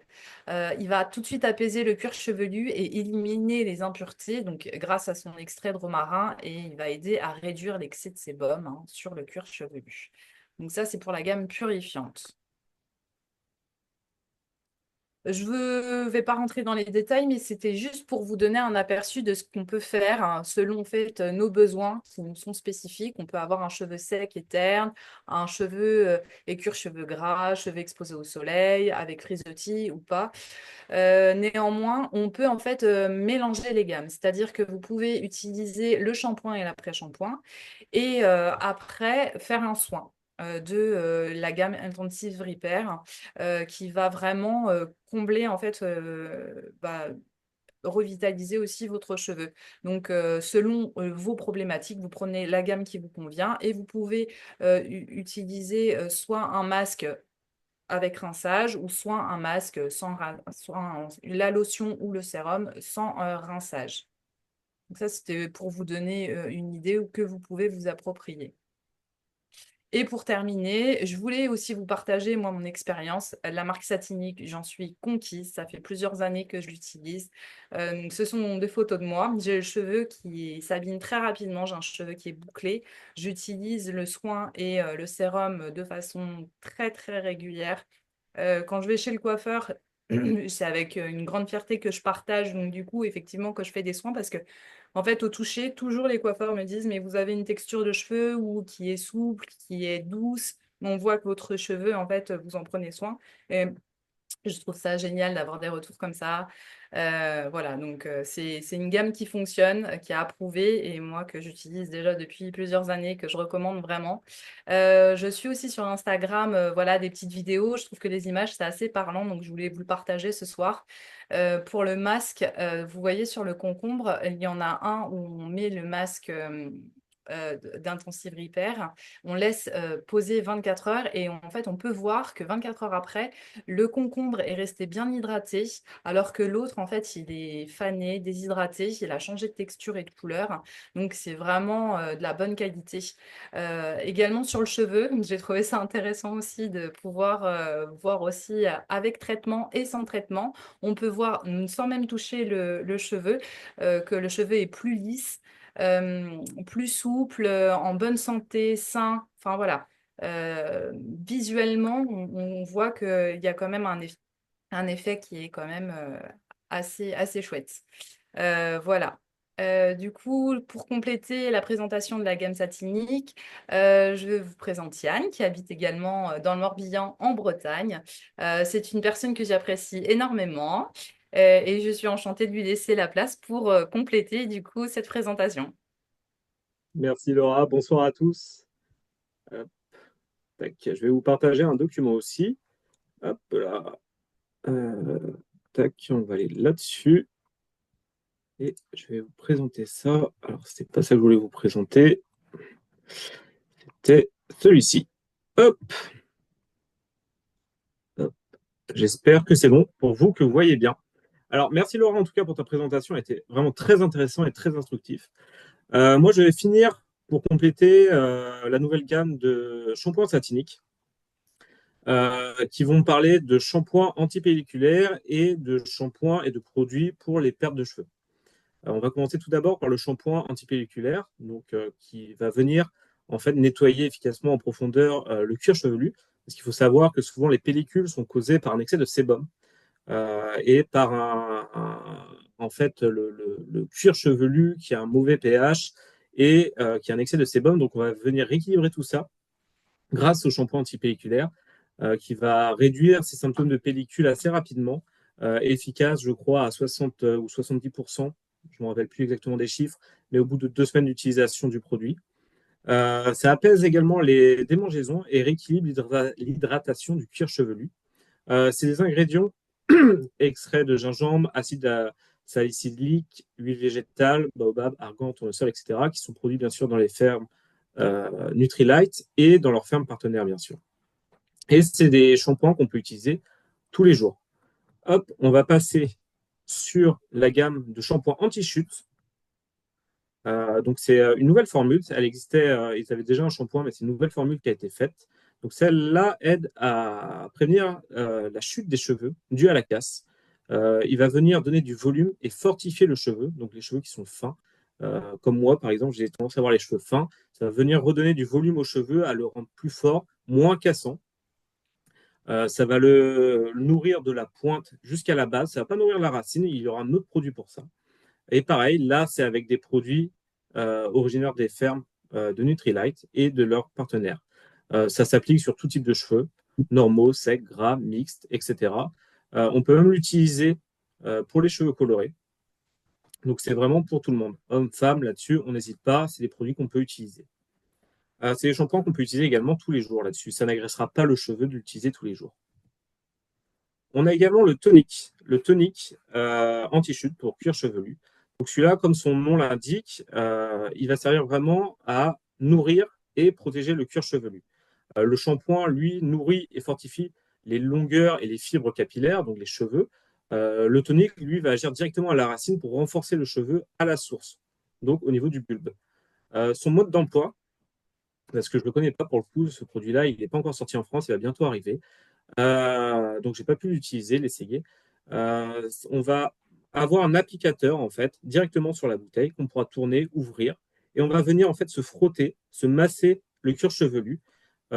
Il va tout de suite apaiser le cuir chevelu et éliminer les impuretés, donc grâce à son extrait de romarin, et il va aider à réduire l'excès de sébum sur le cuir chevelu. Donc ça, c'est pour la gamme purifiante. Je ne vais pas rentrer dans les détails, mais c'était juste pour vous donner un aperçu de ce qu'on peut faire selon en fait, nos besoins qui nous sont spécifiques. On peut avoir un cheveu sec et terne, un cheveu écure, cheveux gras, cheveux exposés au soleil, avec frisottis ou pas. Néanmoins, on peut en fait mélanger les gammes, c'est-à-dire que vous pouvez utiliser le shampoing et l'après-shampoing et après faire un soin de la gamme Intensive Repair qui va vraiment combler en fait revitaliser aussi votre cheveu. Donc, selon vos problématiques, vous prenez la gamme qui vous convient et vous pouvez utiliser soit un masque avec rinçage ou soit un masque soit la lotion ou le sérum sans rinçage. Donc ça, c'était pour vous donner une idée que vous pouvez vous approprier. Et pour terminer, je voulais aussi vous partager, moi, mon expérience. La marque Satinique, j'en suis conquise. Ça fait plusieurs années que je l'utilise. Ce sont des photos de moi. J'ai le cheveu qui s'abîme très rapidement. J'ai un cheveu qui est bouclé. J'utilise le soin et le sérum de façon très, très régulière. Quand je vais chez le coiffeur, c'est avec une grande fierté que je partage, donc du coup, effectivement, que je fais des soins parce que, en fait, au toucher, toujours les coiffeurs me disent, mais vous avez une texture de cheveux ou qui est souple, qui est douce. On voit que votre cheveu, en fait, vous en prenez soin. Et je trouve ça génial d'avoir des retours comme ça. Voilà, donc c'est une gamme qui fonctionne, qui a approuvé et moi que j'utilise déjà depuis plusieurs années, que je recommande vraiment. Je suis aussi sur Instagram, voilà, des petites vidéos. Je trouve que les images, c'est assez parlant, donc je voulais vous le partager ce soir. Pour le masque, vous voyez sur le concombre, il y en a un où on met le masque d'Intensive Repair. On laisse poser 24 heures et en fait, on peut voir que 24 heures après, le concombre est resté bien hydraté, alors que l'autre, en fait, il est fané, déshydraté, il a changé de texture et de couleur. Donc, c'est vraiment de la bonne qualité. Également sur le cheveu, j'ai trouvé ça intéressant aussi de pouvoir voir aussi avec traitement et sans traitement. On peut voir, sans même toucher le cheveu, que le cheveu est plus lisse, plus souple, en bonne santé, sain. Enfin, voilà. Visuellement, on voit qu'il y a quand même un effet qui est quand même assez chouette. Voilà. Du coup, pour compléter la présentation de la gamme satinique, je vous présente Yann, qui habite également dans le Morbihan, en Bretagne. C'est une personne que j'apprécie énormément et je suis enchantée de lui laisser la place pour compléter du coup cette présentation. Merci Laura, bonsoir à tous. Hop, tac, je vais vous partager un document aussi. Hop là. Tac, on va aller là-dessus. Et je vais vous présenter ça. Alors, c'était pas ça que je voulais vous présenter. C'était celui-ci. Hop. Hop. J'espère que c'est bon pour vous, que vous voyez bien. Alors, merci Laura en tout cas pour ta présentation. Elle était vraiment très intéressant et très instructif. Moi, je vais finir pour compléter la nouvelle gamme de shampoings satiniques qui vont parler de shampoings antipelliculaires et de shampoings et de produits pour les pertes de cheveux. On va commencer tout d'abord par le shampoing antipelliculaire, donc, qui va venir en fait nettoyer efficacement en profondeur le cuir chevelu. Parce qu'il faut savoir que souvent les pellicules sont causées par un excès de sébum et par en fait le cuir chevelu qui a un mauvais pH et qui a un excès de sébum. Donc on va venir rééquilibrer tout ça grâce au shampoing antipelliculaire qui va réduire ces symptômes de pellicule assez rapidement, efficace, je crois, à 60 ou 70%. Je ne me rappelle plus exactement des chiffres, mais au bout de 2 semaines d'utilisation du produit. Ça apaise également les démangeaisons et rééquilibre l'hydratation du cuir chevelu. C'est des ingrédients extraits de gingembre, acide salicylique, huile végétale, baobab, argan, tournesol, etc., qui sont produits bien sûr dans les fermes Nutrilite et dans leurs fermes partenaires, bien sûr. Et c'est des shampoings qu'on peut utiliser tous les jours. Hop, on va passer sur la gamme de shampoings anti-chute. Donc, c'est une nouvelle formule. Elle existait, ils avaient déjà un shampoing, mais c'est une nouvelle formule qui a été faite. Donc celle-là aide à prévenir la chute des cheveux due à la casse. Il va venir donner du volume et fortifier le cheveu, donc les cheveux qui sont fins. Comme moi, par exemple, j'ai tendance à avoir les cheveux fins. Ça va venir redonner du volume aux cheveux, à le rendre plus fort, moins cassant. Ça va le nourrir de la pointe jusqu'à la base. Ça ne va pas nourrir la racine, il y aura un autre produit pour ça. Et pareil, là, c'est avec des produits originaires des fermes de Nutrilite et de leurs partenaires. Ça s'applique sur tout type de cheveux, normaux, secs, gras, mixtes, etc. On peut même l'utiliser pour les cheveux colorés. Donc, c'est vraiment pour tout le monde. Hommes, femmes, là-dessus, on n'hésite pas. C'est des produits qu'on peut utiliser. C'est des shampoings qu'on peut utiliser également tous les jours là-dessus. Ça n'agressera pas le cheveu de l'utiliser tous les jours. On a également le tonic anti-chute pour cuir chevelu. Donc celui-là, comme son nom l'indique, il va servir vraiment à nourrir et protéger le cuir chevelu. Le shampoing, lui, nourrit et fortifie les longueurs et les fibres capillaires, donc les cheveux. Le tonic, lui, va agir directement à la racine pour renforcer le cheveu à la source, donc au niveau du bulbe. Son mode d'emploi, parce que je ne le connais pas pour le coup, ce produit-là, il n'est pas encore sorti en France, il va bientôt arriver. Donc, je n'ai pas pu l'utiliser, l'essayer. On va avoir un applicateur, en fait, directement sur la bouteille qu'on pourra tourner, ouvrir. Et on va venir, en fait, se frotter, se masser le cuir chevelu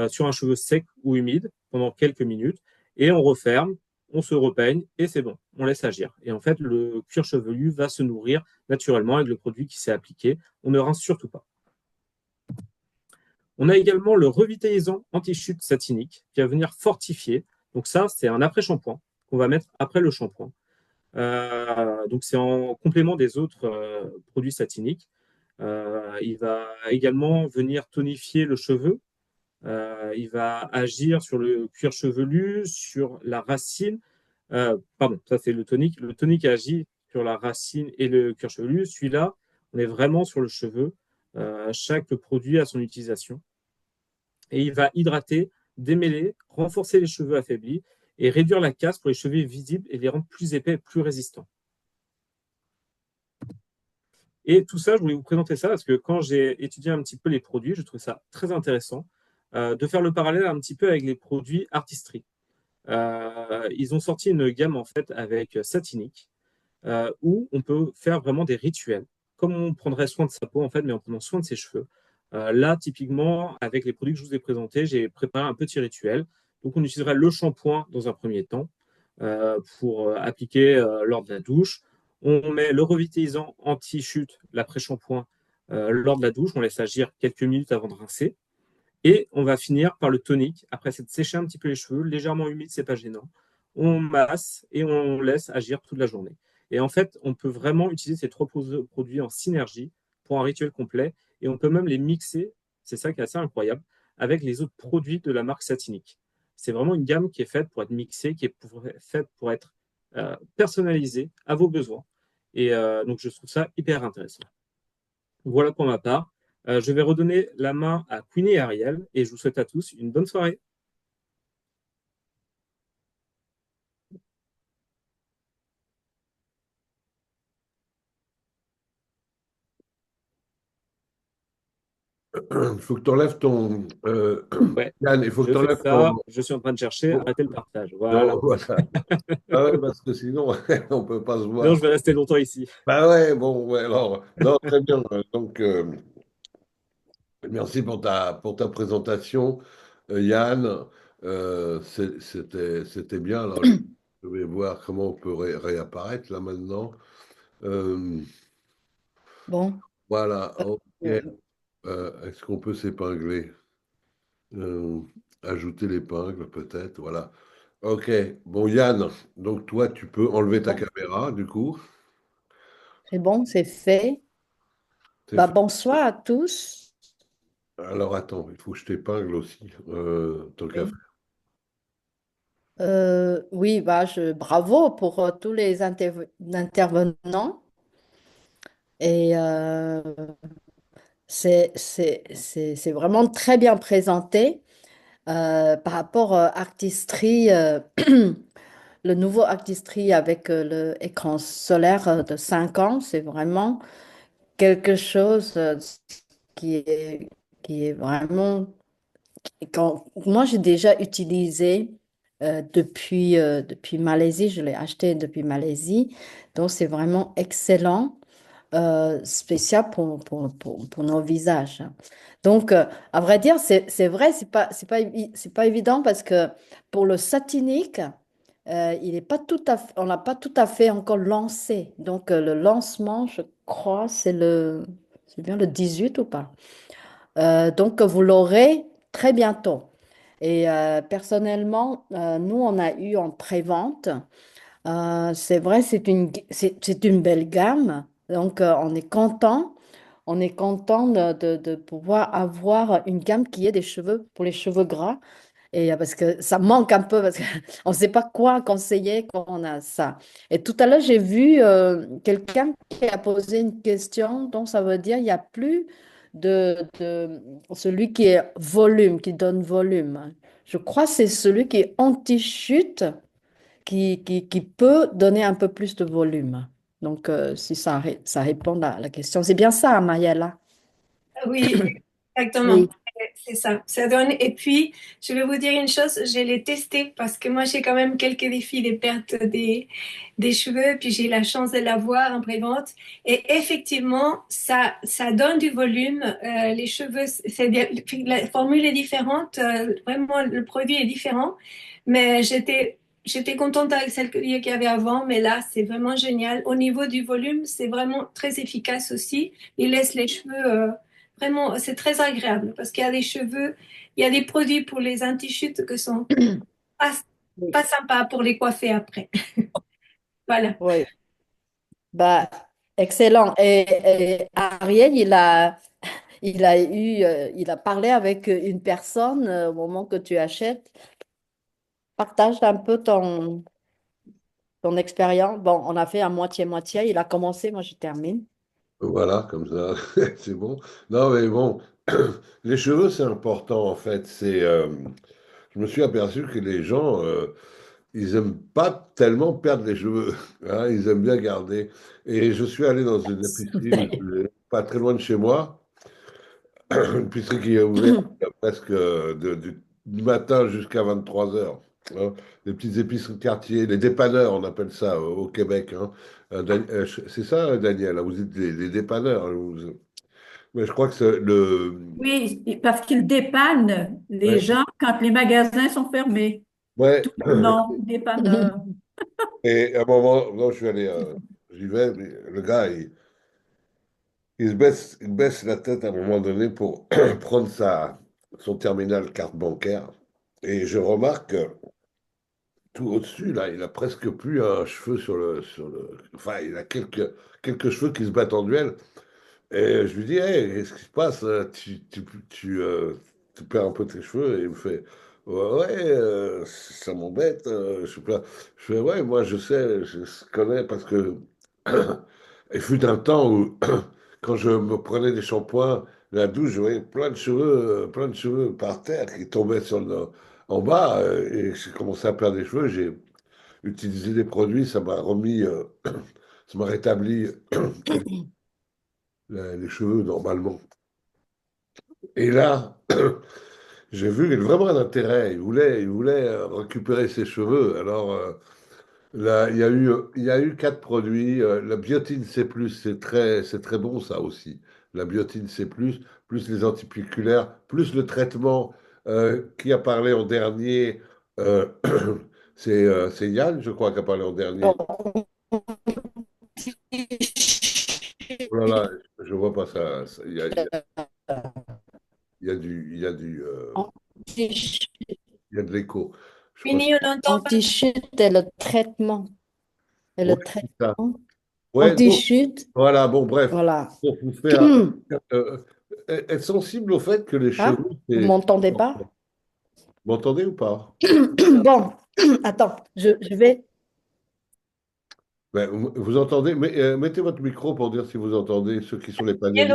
sur un cheveu sec ou humide pendant quelques minutes. Et on referme, on se repeigne et c'est bon, on laisse agir. Et en fait, le cuir chevelu va se nourrir naturellement avec le produit qui s'est appliqué. On ne rince surtout pas. On a également le revitalisant anti-chute satinique qui va venir fortifier. Donc ça, c'est un après-shampoing qu'on va mettre après le shampoing. Donc c'est en complément des autres produits satiniques. Il va également venir tonifier le cheveu. Il va agir sur le cuir chevelu, sur la racine. Pardon, ça c'est le tonique. Le tonique agit sur la racine et le cuir chevelu. Celui-là, on est vraiment sur le cheveu. Chaque produit a son utilisation. Et il va hydrater, démêler, renforcer les cheveux affaiblis et réduire la casse pour les cheveux visibles et les rendre plus épais et plus résistants. Et tout ça, je voulais vous présenter ça parce que quand j'ai étudié un petit peu les produits, je trouvais ça très intéressant de faire le parallèle un petit peu avec les produits artisterie. Ils ont sorti une gamme en fait avec Satinic où on peut faire vraiment des rituels, comme on prendrait soin de sa peau en fait, mais en prenant soin de ses cheveux. Là, typiquement, avec les produits que je vous ai présentés, j'ai préparé un petit rituel. Donc, on utiliserait le shampoing dans un premier temps pour appliquer lors de la douche. On met le revitalisant anti-chute, l'après-shampoing, lors de la douche. On laisse agir quelques minutes avant de rincer. Et on va finir par le tonique. Après s'être séché un petit peu les cheveux, légèrement humide, c'est pas gênant. On masse et on laisse agir toute la journée. Et en fait, on peut vraiment utiliser ces trois produits en synergie pour un rituel complet. Et on peut même les mixer, c'est ça qui est assez incroyable, avec les autres produits de la marque Satinic. C'est vraiment une gamme qui est faite pour être mixée, qui est faite pour être personnalisée à vos besoins. Et donc, je trouve ça hyper intéressant. Voilà pour ma part. Je vais redonner la main à Queenie et Ariel et je vous souhaite à tous une bonne soirée. Il faut que tu enlèves ton. Ouais, Yann, il faut que je tu fais enlèves ça. ton. Je suis en train de chercher. Arrêtez le partage. Non, Voilà. voilà. Ah ouais, parce que sinon, on ne peut pas se Non, voir. je vais rester longtemps ici. Bah ouais, bon, ouais, alors. Non, très bien. Donc, merci pour ta présentation, Yann. C'était bien. Alors, je vais voir comment on peut réapparaître là maintenant. Euh, Bon, voilà, ok. euh, Est-ce qu'on peut s'épingler? Euh, Ajouter l'épingle, peut-être. Voilà. Ok. Bon, Yann, donc toi, tu peux enlever ta bon, caméra, du coup. c'est bon, c'est fait. C'est Bah, fait. bonsoir à tous. Alors, attends, il faut que je t'épingle aussi, tant qu'à Oui, faire. oui bah, bravo pour tous les intervenants. Et c'est vraiment très bien présenté par rapport à Artistry, le nouveau Artistry avec le écran solaire de 5 ans. C'est vraiment quelque chose qui est vraiment moi, j'ai déjà utilisé depuis Malaisie, je l'ai acheté depuis Malaisie, donc c'est vraiment excellent, spécial pour nos visages. Donc, à vrai dire, c'est vrai, c'est pas évident parce que pour le satinique, il est pas tout à fait, on l'a pas tout à fait encore lancé. Donc, le lancement, je crois, c'est bien le 18 ou pas? Donc, vous l'aurez très bientôt. Et personnellement, nous, on a eu en prévente. C'est vrai, c'est une belle gamme. Donc, on est content. On est content de pouvoir avoir une gamme qui ait des cheveux pour les cheveux gras. Et parce que ça manque un peu, parce qu'on ne sait pas quoi conseiller quand on a ça. Et tout à l'heure, j'ai vu quelqu'un qui a posé une question, donc ça veut dire il n'y a plus de celui qui est volume, qui donne volume. Je crois que c'est celui qui est anti-chute qui peut donner un peu plus de volume. Donc, si ça répond à la question. C'est bien ça, Mayela. Oui, exactement. Oui. C'est ça. Ça donne. Et puis, je vais vous dire une chose, je l'ai testé parce que moi, j'ai quand même quelques défis de perte des cheveux, puis j'ai la chance de l'avoir en pré-vente. Et effectivement, ça donne du volume. Les cheveux, la formule est différente. Vraiment, le produit est différent. Mais j'étais contente avec celle qu'il y avait avant. Mais là, c'est vraiment génial. Au niveau du volume, c'est vraiment très efficace aussi. Il laisse les cheveux. Vraiment, c'est très agréable parce qu'il y a des cheveux, il y a des produits pour les anti-chutes qui sont pas, Oui. pas sympas pour les coiffer après. Voilà. Oui. Bah, excellent. Et Ariel, il a parlé avec une personne au moment que tu achètes. Partage un peu ton expérience. Bon, on a fait à moitié-moitié. Il a commencé, moi je termine. Voilà, comme ça, c'est bon. Non, mais bon, les cheveux, c'est important en fait. Je me suis aperçu que les gens, ils aiment pas tellement perdre les cheveux, hein, ils aiment bien garder. Et je suis allé dans une épicerie pas très loin de chez moi, une épicerie qui est ouverte presque du matin jusqu'à 23 heures. Hein. Les petites épiceries de quartier, les dépanneurs, on appelle ça au Québec. Hein. C'est ça, Daniel, hein, vous êtes des dépanneurs. Hein, mais je crois que c'est le. Oui, parce qu'ils dépannent les Ouais. gens quand les magasins sont fermés. Ouais. Non, dépanneur. Et à un moment, non, je suis allé, j'y vais, mais le gars, il baisse la tête à un moment donné pour prendre son terminal carte bancaire. Et je remarque que tout au-dessus, là, il a presque plus un cheveu Enfin, il a quelques cheveux qui se battent en duel. Et je lui dis, hey, qu'est-ce qui se passe? Tu perds un peu tes cheveux. Et il me fait, ouais, ouais, ça m'embête. Je sais pas. Je fais, ouais, moi, je sais, je connais parce que il fut un temps où, quand je me prenais des shampoings, la douche, je voyais plein de cheveux par terre qui tombaient en bas. Et j'ai commencé à perdre des cheveux. J'ai utilisé des produits, ça m'a remis, ça m'a rétabli les cheveux normalement. Et là, j'ai vu qu'il avait vraiment un intérêt. Il voulait récupérer ses cheveux. Alors là, il y a eu 4 produits. La biotine C+, c'est très bon ça aussi. La biotine C+, plus les antipiculaires, plus le traitement qui a parlé en dernier. euh, c'est Yann, je crois, qui a parlé en dernier. Oh là là, je vois pas ça. Il y a de l'écho. Je crois que Fini, on n'entend pas. Anti-chute et le traitement. Et le ouais, c'est ça. traitement. Ouais, donc, Anti-chute, voilà, bon, bref. voilà. Pour vous faire être sensible au fait que les Hein? cheveux, Vous c'est m'entendez pas? important. Vous m'entendez ou pas? Bon, attends, je vais. Ben, vous entendez? Mais, mettez votre micro pour dire si vous entendez ceux qui sont les Et panélistes.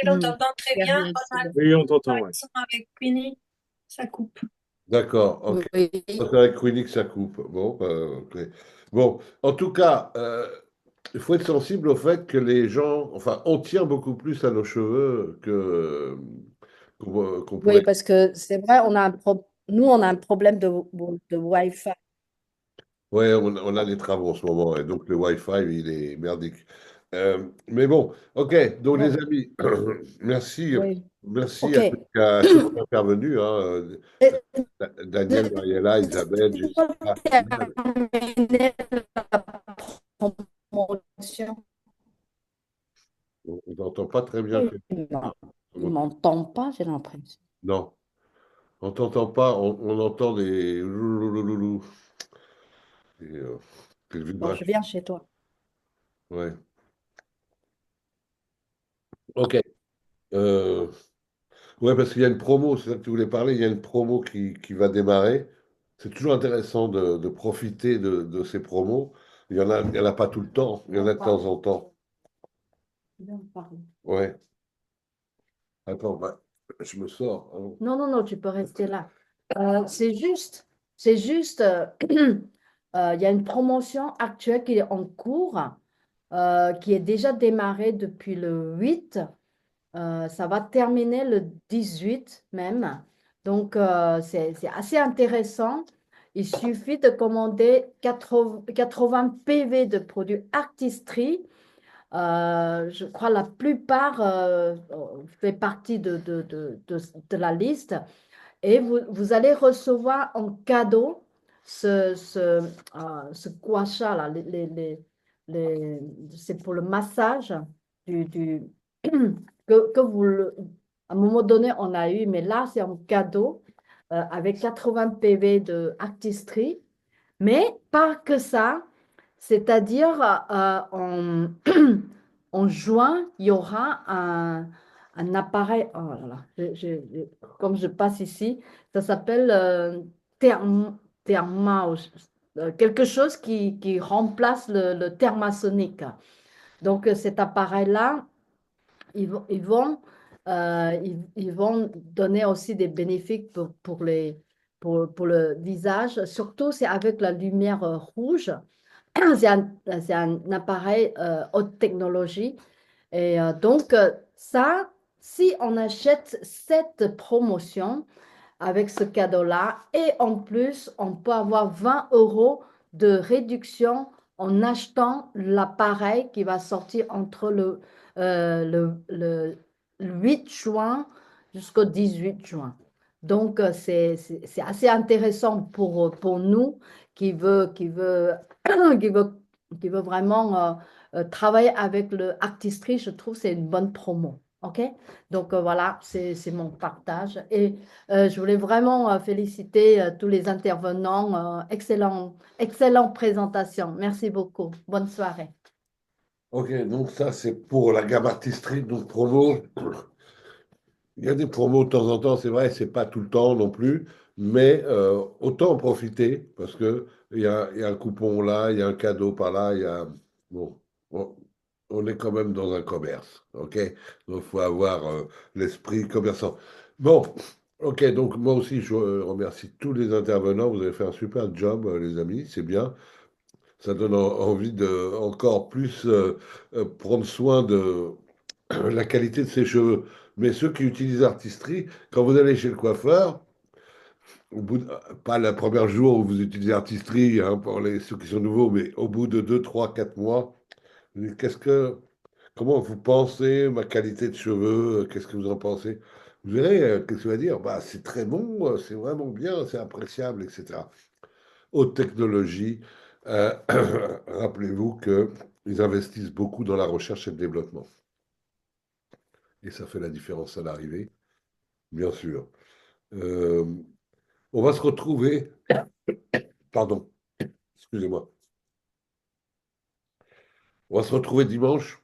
on t'entend très Il y a bien. rien, On c'est a bon. Oui, on par t'entend, ouais. exemple avec Fini, ça coupe. D'accord, ok. Oui. C'est avec Queenie ça coupe. Bon, ok. Bon, en tout cas, il faut être sensible au fait que les gens, enfin, on tient beaucoup plus à nos cheveux qu'on Oui, pourrait. parce que c'est vrai, nous, on a un problème de Wi-Fi. Ouais, on a des travaux en ce moment, et donc le Wi-Fi, il est merdique. Mais bon, ok, donc les Non, amis, merci, oui. merci OK. à ceux qui sont intervenus, hein, Euh, Daniel, Mariella, Isabelle, Jessica, Yann. terminer la promotion. On n'entend pas très bien. Il ne m'entend pas, j'ai l'impression. Non, on t'entend pas, on entend des louloulouloulou, des Bon, je vibrations. viens chez toi. Ouais. Ok. Euh, ouais, parce qu'il y a une promo, c'est ça que tu voulais parler, il y a une promo qui va démarrer. C'est toujours intéressant de profiter de ces promos. Il y en a pas tout le temps, il y en a de temps en temps. Ouais. Attends, bah, je me sors, hein. Non, non, non, tu peux rester là. C'est juste, il y a une promotion actuelle qui est en cours, qui est déjà démarrée depuis le 8. Ça va terminer le 18 même. Donc, c'est assez intéressant. Il suffit de commander 80 PV de produits artisterie. Je crois la plupart fait partie de la liste. Et vous allez recevoir en cadeau ce gua sha là, les- c'est pour le massage du, que à un moment donné, on a eu, mais là, c'est en cadeau avec 80 PV de artisterie. Mais pas que ça, c'est-à-dire en juin, il y aura un appareil, oh là là, comme je passe ici, ça s'appelle Therma, quelque chose qui remplace le thermasonique. Donc cet appareil-là, ils vont donner aussi des bénéfices pour le visage. Surtout, c'est avec la lumière rouge. C'est un appareil haute technologie. Et donc, ça, si on achète cette promotion avec ce cadeau-là, et en plus, on peut avoir 20 euros de réduction en achetant l'appareil qui va sortir entre le 8 juin jusqu'au 18 juin. Donc, c'est assez intéressant pour nous qui veut, qui veut, qui veut vraiment travailler avec le artistry. Je trouve que c'est une bonne promo. OK? Donc, voilà, c'est mon partage. Et je voulais vraiment féliciter tous les intervenants. Excellente présentation. Merci beaucoup. Bonne soirée. Ok, donc ça, c'est pour la gamme artisterie, donc promo. Il y a des promos de temps en temps, c'est vrai, c'est pas tout le temps non plus, mais autant en profiter parce que il y a un coupon là, il y a un cadeau par là, il y a bon, on, on est quand même dans un commerce, ok? Donc il faut avoir l'esprit commerçant. Bon, ok, donc moi aussi je remercie tous les intervenants, vous avez fait un super job, les amis, c'est bien. Ça donne envie de encore plus prendre soin de la qualité de ses cheveux. Mais ceux qui utilisent Artistry, quand vous allez chez le coiffeur, pas le premier jour où vous utilisez Artistry, hein, pour ceux qui sont nouveaux, mais au bout de 2 3 4 mois, vous dites, comment vous pensez ma qualité de cheveux? Qu'est-ce que vous en pensez? Vous verrez, qu'est-ce que va dire? Bah, c'est très bon, c'est vraiment bien, c'est appréciable, etc. Haute technologie, rappelez-vous qu'ils investissent beaucoup dans la recherche et le développement. Et ça fait la différence à l'arrivée, bien sûr. Euh, on va se retrouver, pardon, excusez-moi, on va se retrouver dimanche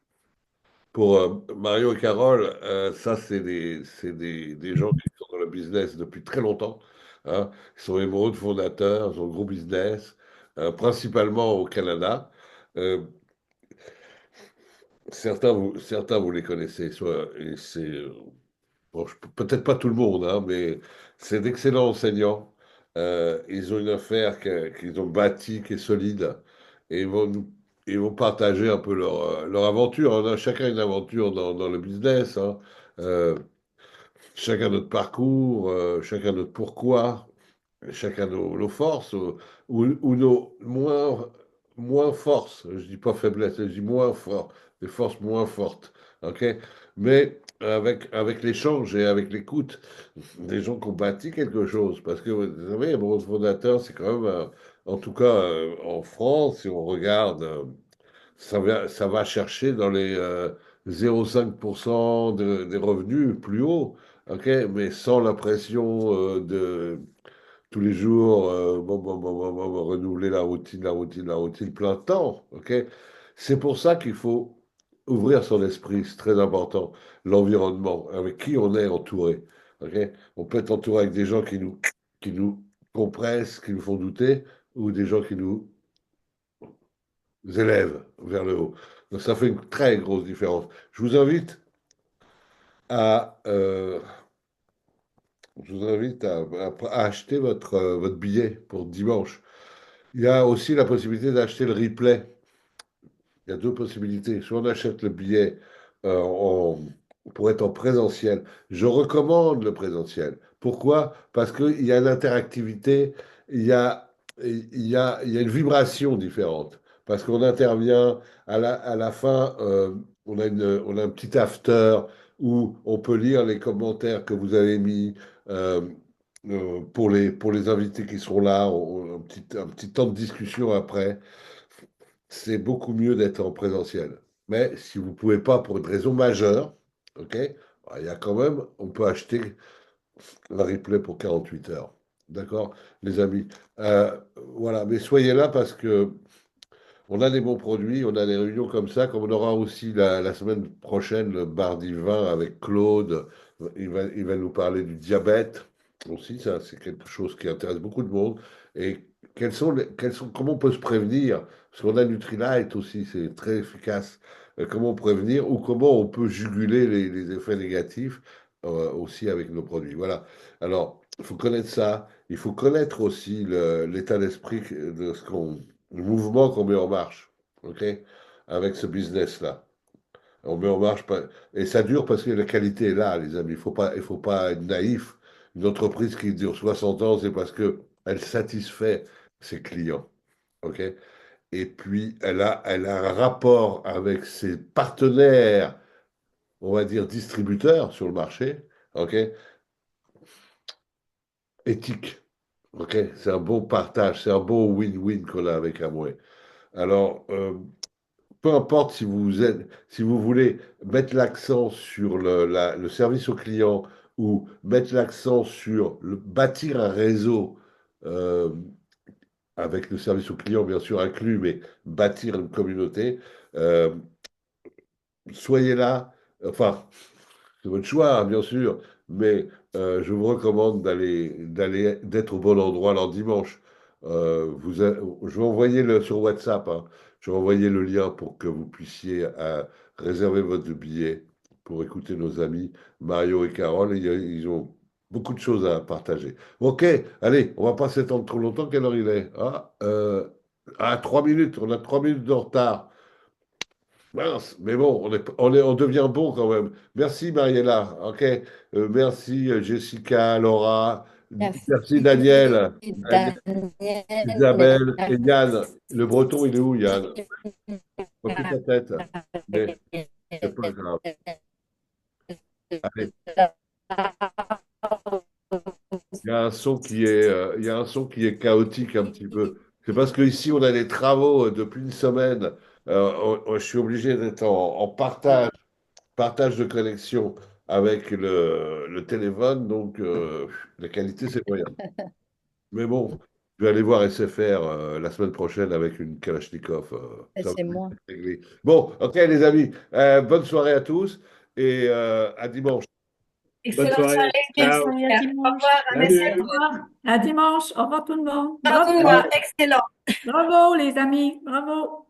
pour Mario et Carole. Ça, des gens qui sont dans le business depuis très longtemps, hein. Ils sont émeraudes fondateurs, ils ont un gros business, principalement au Canada. Euh, certains, vous les connaissez, et c'est bon, peut-être pas tout le monde, hein, mais c'est d'excellents enseignants. Ils ont une affaire qu'ils ont bâtie, qui est solide, et ils vont partager un peu leur aventure. On a chacun une aventure dans le business, hein. Euh, chacun notre parcours, chacun notre pourquoi, chacun nos forces ou nos moins forces. Je dis pas faiblesse, je dis moins fort, des forces moins fortes. OK? Mais avec l'échange et avec l'écoute des gens qui ont bâti quelque chose. Parce que, vous savez, mon fondateur, c'est quand même, en tout cas en France, si on regarde, ça va chercher dans les 0,5% des revenus plus haut. OK? Mais sans la pression de tous les jours, renouveler la routine, plein temps. OK? C'est pour ça qu'il faut ouvrir son esprit, c'est très important. L'environnement, avec qui on est entouré. OK? On peut être entouré avec des gens qui nous compressent, qui nous font douter, ou des gens qui nous élèvent vers le haut. Donc ça fait une très grosse différence. Je vous invite à, euh, je vous invite à acheter votre billet pour dimanche. Il y a aussi la possibilité d'acheter le replay. Il y a deux possibilités. Soit on achète le billet pour être en présentiel. Je recommande le présentiel. Pourquoi? Parce qu'il y a l'interactivité, il y a une vibration différente. Parce qu'on intervient à la fin, on a un petit after où on peut lire les commentaires que vous avez mis. euh, pour les invités qui sont là, un petit temps de discussion après. C'est beaucoup mieux d'être en présentiel. Mais si vous ne pouvez pas pour une raison majeure, ok, bah, il y a quand même, on peut acheter un replay pour 48 heures. D'accord, les amis? Voilà, mais soyez là parce que on a des bons produits, on a des réunions comme ça, comme on aura aussi la semaine prochaine le mardi 20 avec Claude. Il va nous parler du diabète aussi, ça c'est quelque chose qui intéresse beaucoup de monde. Et comment on peut se prévenir? Parce qu'on a Nutrilite aussi, c'est très efficace. Comment prévenir ou comment on peut juguler les effets négatifs aussi avec nos produits. Voilà. Alors, il faut connaître ça. Il faut connaître aussi l'état d'esprit de le mouvement qu'on met en marche, ok, avec ce business-là. On met en marche, et ça dure parce que la qualité est là, les amis. Il faut pas être naïf. Une entreprise qui dure 60 ans, c'est parce que elle satisfait ses clients, ok. Et puis, elle a un rapport avec ses partenaires, on va dire distributeurs sur le marché, ok, éthique, ok. C'est un bon partage, c'est un bon win-win qu'on a avec Amway. Alors, peu importe si vous voulez mettre l'accent sur le service au client ou mettre l'accent sur bâtir un réseau euh, avec le service au client bien sûr inclus, mais bâtir une communauté, euh, soyez là. Enfin, c'est votre choix, hein, bien sûr, mais je vous recommande d'être au bon endroit leur dimanche. Je vais envoyer sur WhatsApp, hein, je vais envoyer le lien pour que vous puissiez réserver votre billet pour écouter nos amis Mario et Carole. Ils ont beaucoup de choses à partager. Ok, allez, on va pas s'étendre trop longtemps. Quelle heure il est? 3 minutes, on a 3 minutes de retard. Mince, mais bon, on devient bon quand même. Merci Mariella, ok. Merci Jessica, Laura, merci Merci, Daniel, Daniel. Isabelle et Yann. Le breton, il est où Yann? Pas ta tête, mais c'est pas grave. Allez, il y a un son qui est chaotique un petit peu. C'est parce qu'ici, on a des travaux depuis une semaine. Je suis obligé d'être en partage de connexion avec le téléphone, donc la qualité, c'est moyen. Mais bon, je vais aller voir SFR la semaine prochaine avec une Kalachnikov. Ça va C'est vite moi. être réglé. Bon, ok les amis, bonne soirée à tous et à dimanche. Bonne Excellente soirée. soirée. Bonne Ciao. soirée, à Au dimanche. revoir, merci à Au Salut. tous. revoir. À dimanche. Au revoir tout le monde. Bravo, Bravo. Ciao. excellent. Bravo les amis. Bravo.